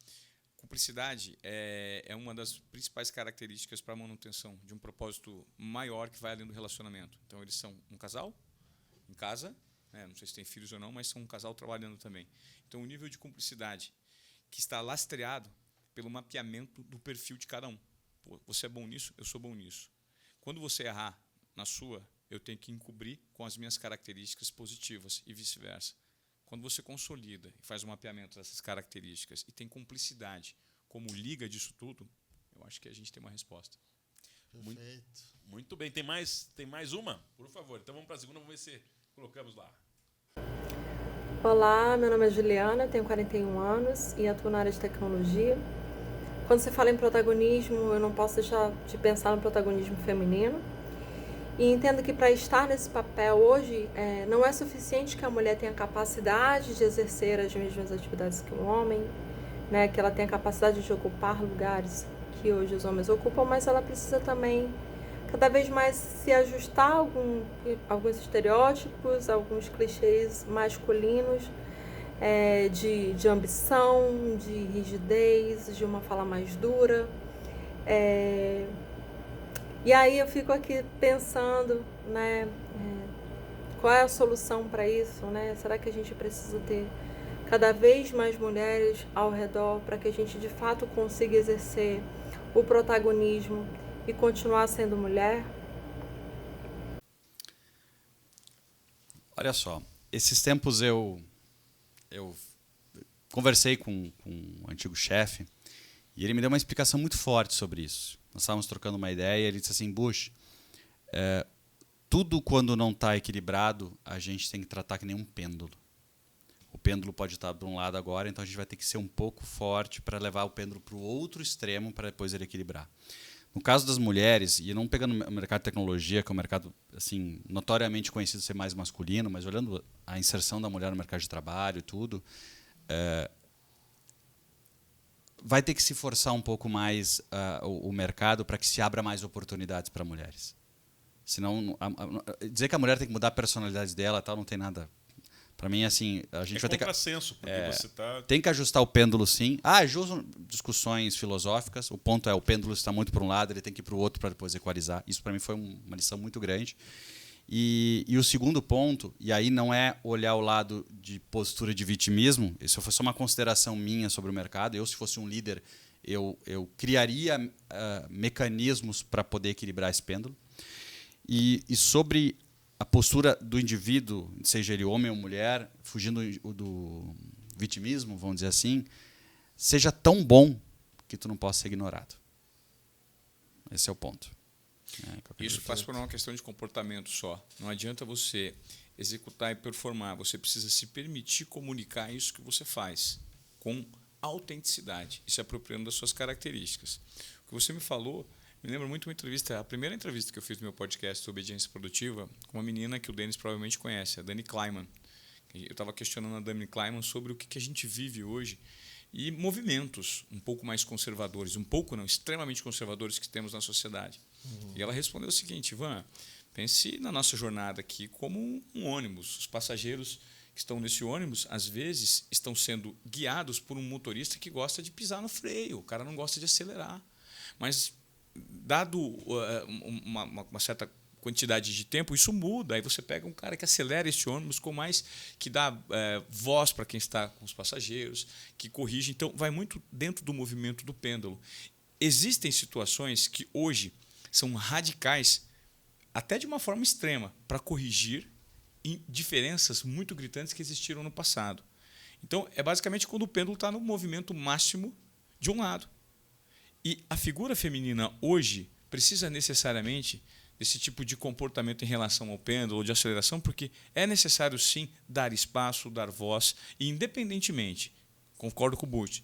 cumplicidade é uma das principais características para a manutenção de um propósito maior que vai além do relacionamento. Então, eles são um casal em casa, né? Não sei se tem filhos ou não, mas são um casal trabalhando também. Então, o nível de cumplicidade que está lastreado pelo mapeamento do perfil de cada um. Pô, você é bom nisso, eu sou bom nisso. Quando você errar na sua, eu tenho que encobrir com as minhas características positivas e vice-versa. Quando você consolida e faz um mapeamento dessas características e tem cumplicidade como liga disso tudo, eu acho que a gente tem uma resposta.
Perfeito.
Muito bem. Tem mais uma? Por favor. Então vamos para a segunda, vamos ver se colocamos lá.
Olá, meu nome é Juliana, tenho 41 anos e atuo na área de tecnologia. Quando você fala em protagonismo, eu não posso deixar de pensar no protagonismo feminino. E entendo que para estar nesse papel hoje, não é suficiente que a mulher tenha capacidade de exercer as mesmas atividades que o homem, né, que ela tenha capacidade de ocupar lugares que hoje os homens ocupam, mas ela precisa também cada vez mais se ajustar a alguns estereótipos, alguns clichês masculinos, de ambição, de rigidez, de uma fala mais dura. E aí eu fico aqui pensando, né, qual é a solução para isso, né? Será que a gente precisa ter cada vez mais mulheres ao redor para que a gente de fato consiga exercer o protagonismo e continuar sendo mulher?
Olha só, esses tempos eu conversei com um antigo chefe e ele me deu uma explicação muito forte sobre isso. Nós estávamos trocando uma ideia e ele disse assim, Bush, tudo quando não está equilibrado, a gente tem que tratar que nem um pêndulo. O pêndulo pode estar de um lado agora, então a gente vai ter que ser um pouco forte para levar o pêndulo para o outro extremo para depois ele equilibrar. No caso das mulheres, e não pegando o mercado de tecnologia, que é um mercado assim, notoriamente conhecido ser mais masculino, mas olhando a inserção da mulher no mercado de trabalho e tudo, vai ter que se forçar um pouco mais o mercado para que se abra mais oportunidades para mulheres. Senão, dizer que a mulher tem que mudar a personalidade dela, tal, não tem nada. Para mim, assim, a gente vai ter que...
contrassenso, porque você tá...
Tem que ajustar o pêndulo, sim. Ajustam discussões filosóficas. O ponto é, o pêndulo está muito para um lado, ele tem que ir para o outro para depois equalizar. Isso, para mim, foi uma lição muito grande. E o segundo ponto, e aí não é olhar o lado de postura de vitimismo, isso foi só uma consideração minha sobre o mercado. Eu, se fosse um líder, eu criaria mecanismos para poder equilibrar esse pêndulo. E sobre a postura do indivíduo, seja ele homem ou mulher, fugindo do vitimismo, vamos dizer assim, seja tão bom que tu não possa ser ignorado. Esse é o ponto.
Isso passa por uma questão de comportamento só. Não adianta você executar e performar. Você precisa se permitir comunicar isso que você faz com autenticidade e se apropriando das suas características. O que você me falou me lembra muito uma entrevista, a primeira entrevista que eu fiz no meu podcast sobre obediência produtiva, com uma menina que o Denis provavelmente conhece, a Dani Kleiman. Eu estava questionando a Dani Kleiman sobre o que a gente vive hoje e movimentos um pouco mais conservadores, um pouco não, extremamente conservadores que temos na sociedade. E ela respondeu o seguinte, Ivan, pense na nossa jornada aqui como um ônibus. Os passageiros que estão nesse ônibus, às vezes, estão sendo guiados por um motorista que gosta de pisar no freio, o cara não gosta de acelerar. Mas, dado uma certa quantidade de tempo, isso muda. Aí você pega um cara que acelera esse ônibus com mais, que dá voz para quem está com os passageiros, que corrige. Então, vai muito dentro do movimento do pêndulo. Existem situações que hoje são radicais, até de uma forma extrema, para corrigir diferenças muito gritantes que existiram no passado. Então, é basicamente quando o pêndulo está no movimento máximo de um lado. E a figura feminina hoje precisa necessariamente desse tipo de comportamento em relação ao pêndulo, de aceleração, porque é necessário, sim, dar espaço, dar voz, e independentemente, concordo com o Bush,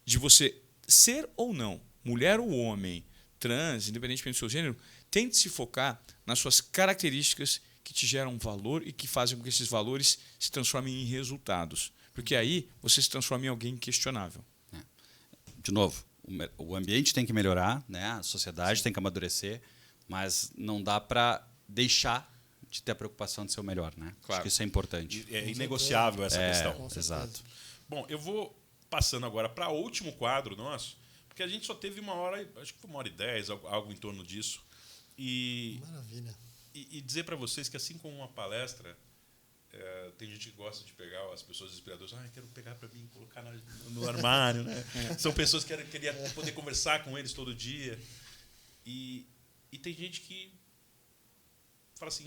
de você ser ou não, mulher ou homem, trans, independentemente do seu gênero, tente se focar nas suas características que te geram valor e que fazem com que esses valores se transformem em resultados. Porque aí você se transforma em alguém inquestionável.
De novo, o ambiente tem que melhorar, né? A sociedade tem que amadurecer, mas não dá para deixar de ter a preocupação de ser o melhor, né?
Claro.
Acho que isso é importante.
É inegociável essa questão.
Exato.
Bom, eu vou passando agora para o último quadro nosso, porque a gente só teve 1h, acho que foi 1h10, algo em torno disso.
Maravilha.
E dizer para vocês que, assim como uma palestra, tem gente que gosta de pegar as pessoas inspiradoras. Quero pegar para mim, colocar no armário. Né? São pessoas que queria poder conversar com eles todo dia. E tem gente que fala assim,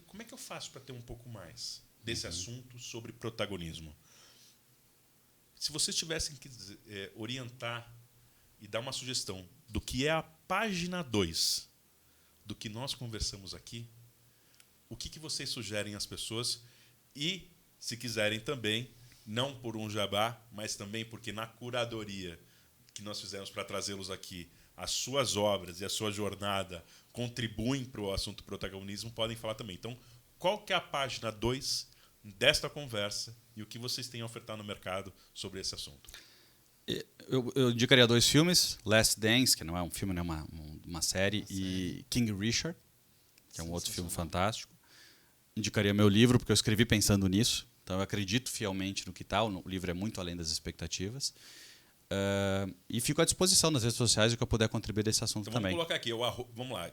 como é que eu faço para ter um pouco mais desse assunto sobre protagonismo? Se vocês tivessem que orientar e dar uma sugestão do que é a página 2 do que nós conversamos aqui, o que vocês sugerem às pessoas? E, se quiserem também, não por um jabá, mas também porque na curadoria que nós fizemos para trazê-los aqui, as suas obras e a sua jornada contribuem para o assunto protagonismo, podem falar também. Então, qual que é a página 2 desta conversa e o que vocês têm a ofertar no mercado sobre esse assunto?
Eu indicaria 2 filmes, Last Dance, que não é um filme, né, uma série, e King Richard, que é um outro filme fantástico. Indicaria meu livro, porque eu escrevi pensando nisso, então eu acredito fielmente no que está, o livro é muito além das expectativas. E fico à disposição nas redes sociais o que eu puder contribuir desse assunto
então,
também.
Vamos colocar aqui,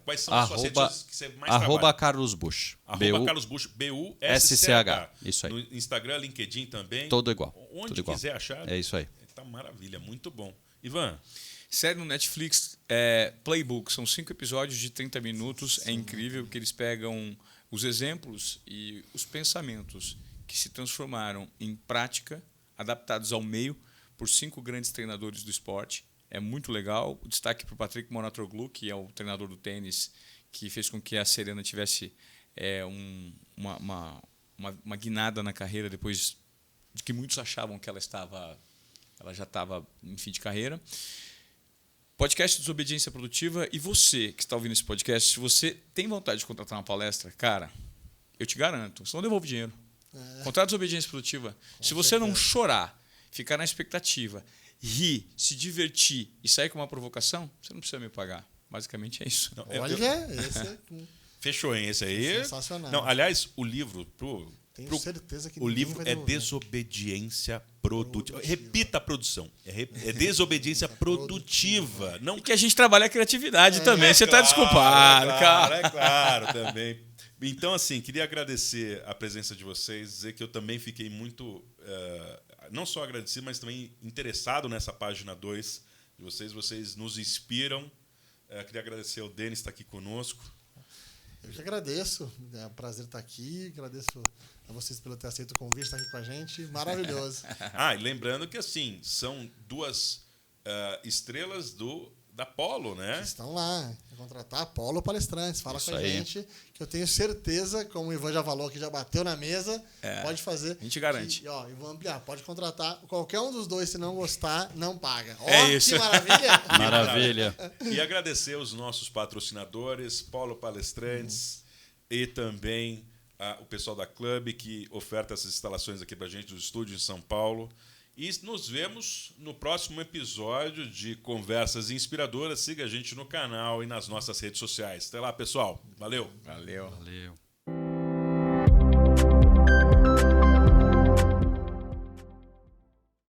quais são as suas redes sociais que você mais
trabalha? Carlos Busch.
Carlos Busch, B-U-S-C-H.
Isso aí.
No Instagram, LinkedIn também.
Todo igual.
Onde
tudo
quiser
igual.
achar.
É isso aí.
Tá maravilha, muito bom. Ivan?
Série no Netflix, Playbook. São 5 episódios de 30 minutos. É incrível que eles pegam os exemplos e os pensamentos que se transformaram em prática, adaptados ao meio, por 5 grandes treinadores do esporte. É muito legal. O destaque para o Patrick Mouratoglou, que é o treinador do tênis, que fez com que a Serena tivesse uma guinada na carreira depois de que muitos achavam que ela já estava em fim de carreira. Podcast Desobediência Produtiva. E você que está ouvindo esse podcast, se você tem vontade de contratar uma palestra, cara, eu te garanto, você não devolve dinheiro. Contrato Desobediência Produtiva. Se você não chorar, ficar na expectativa, rir, se divertir e sair com uma provocação, você não precisa me pagar. Basicamente é isso.
Não, esse
fechou, hein? Esse aí.
Sensacional.
Não, aliás, o livro
tenho certeza que
o livro é Desobediência Produtiva. Repita a produção. É Desobediência Produtiva. Não...
E que a gente trabalha a criatividade também. Você está desculpado, cara.
É claro, também. Então, assim, queria agradecer a presença de vocês, dizer que eu também fiquei muito, não só agradecido, mas também interessado nessa página 2 de vocês. Vocês nos inspiram. Queria agradecer ao Denis estar aqui conosco.
Eu te agradeço. É um prazer estar aqui. Agradeço a vocês por ter aceito o convite, estar aqui com a gente. Maravilhoso.
E lembrando que, assim, são 2 estrelas da Polo, né?
Estão lá. Contratar Polo Palestrantes. Fala
isso
com a
aí.
gente, que eu tenho certeza, como o Ivan já falou, que já bateu na mesa, pode fazer.
A gente garante.
E vou ampliar. Pode contratar. Qualquer um dos 2, se não gostar, não paga.
Isso.
Que maravilha!
Maravilha.
E agradecer os nossos patrocinadores, Polo Palestrantes, e também o pessoal da Clube, que oferta essas instalações aqui pra gente, dos estúdios em São Paulo. E nos vemos no próximo episódio de Conversas Inspiradoras. Siga a gente no canal e nas nossas redes sociais. Até lá, pessoal. Valeu.
Valeu.
Valeu.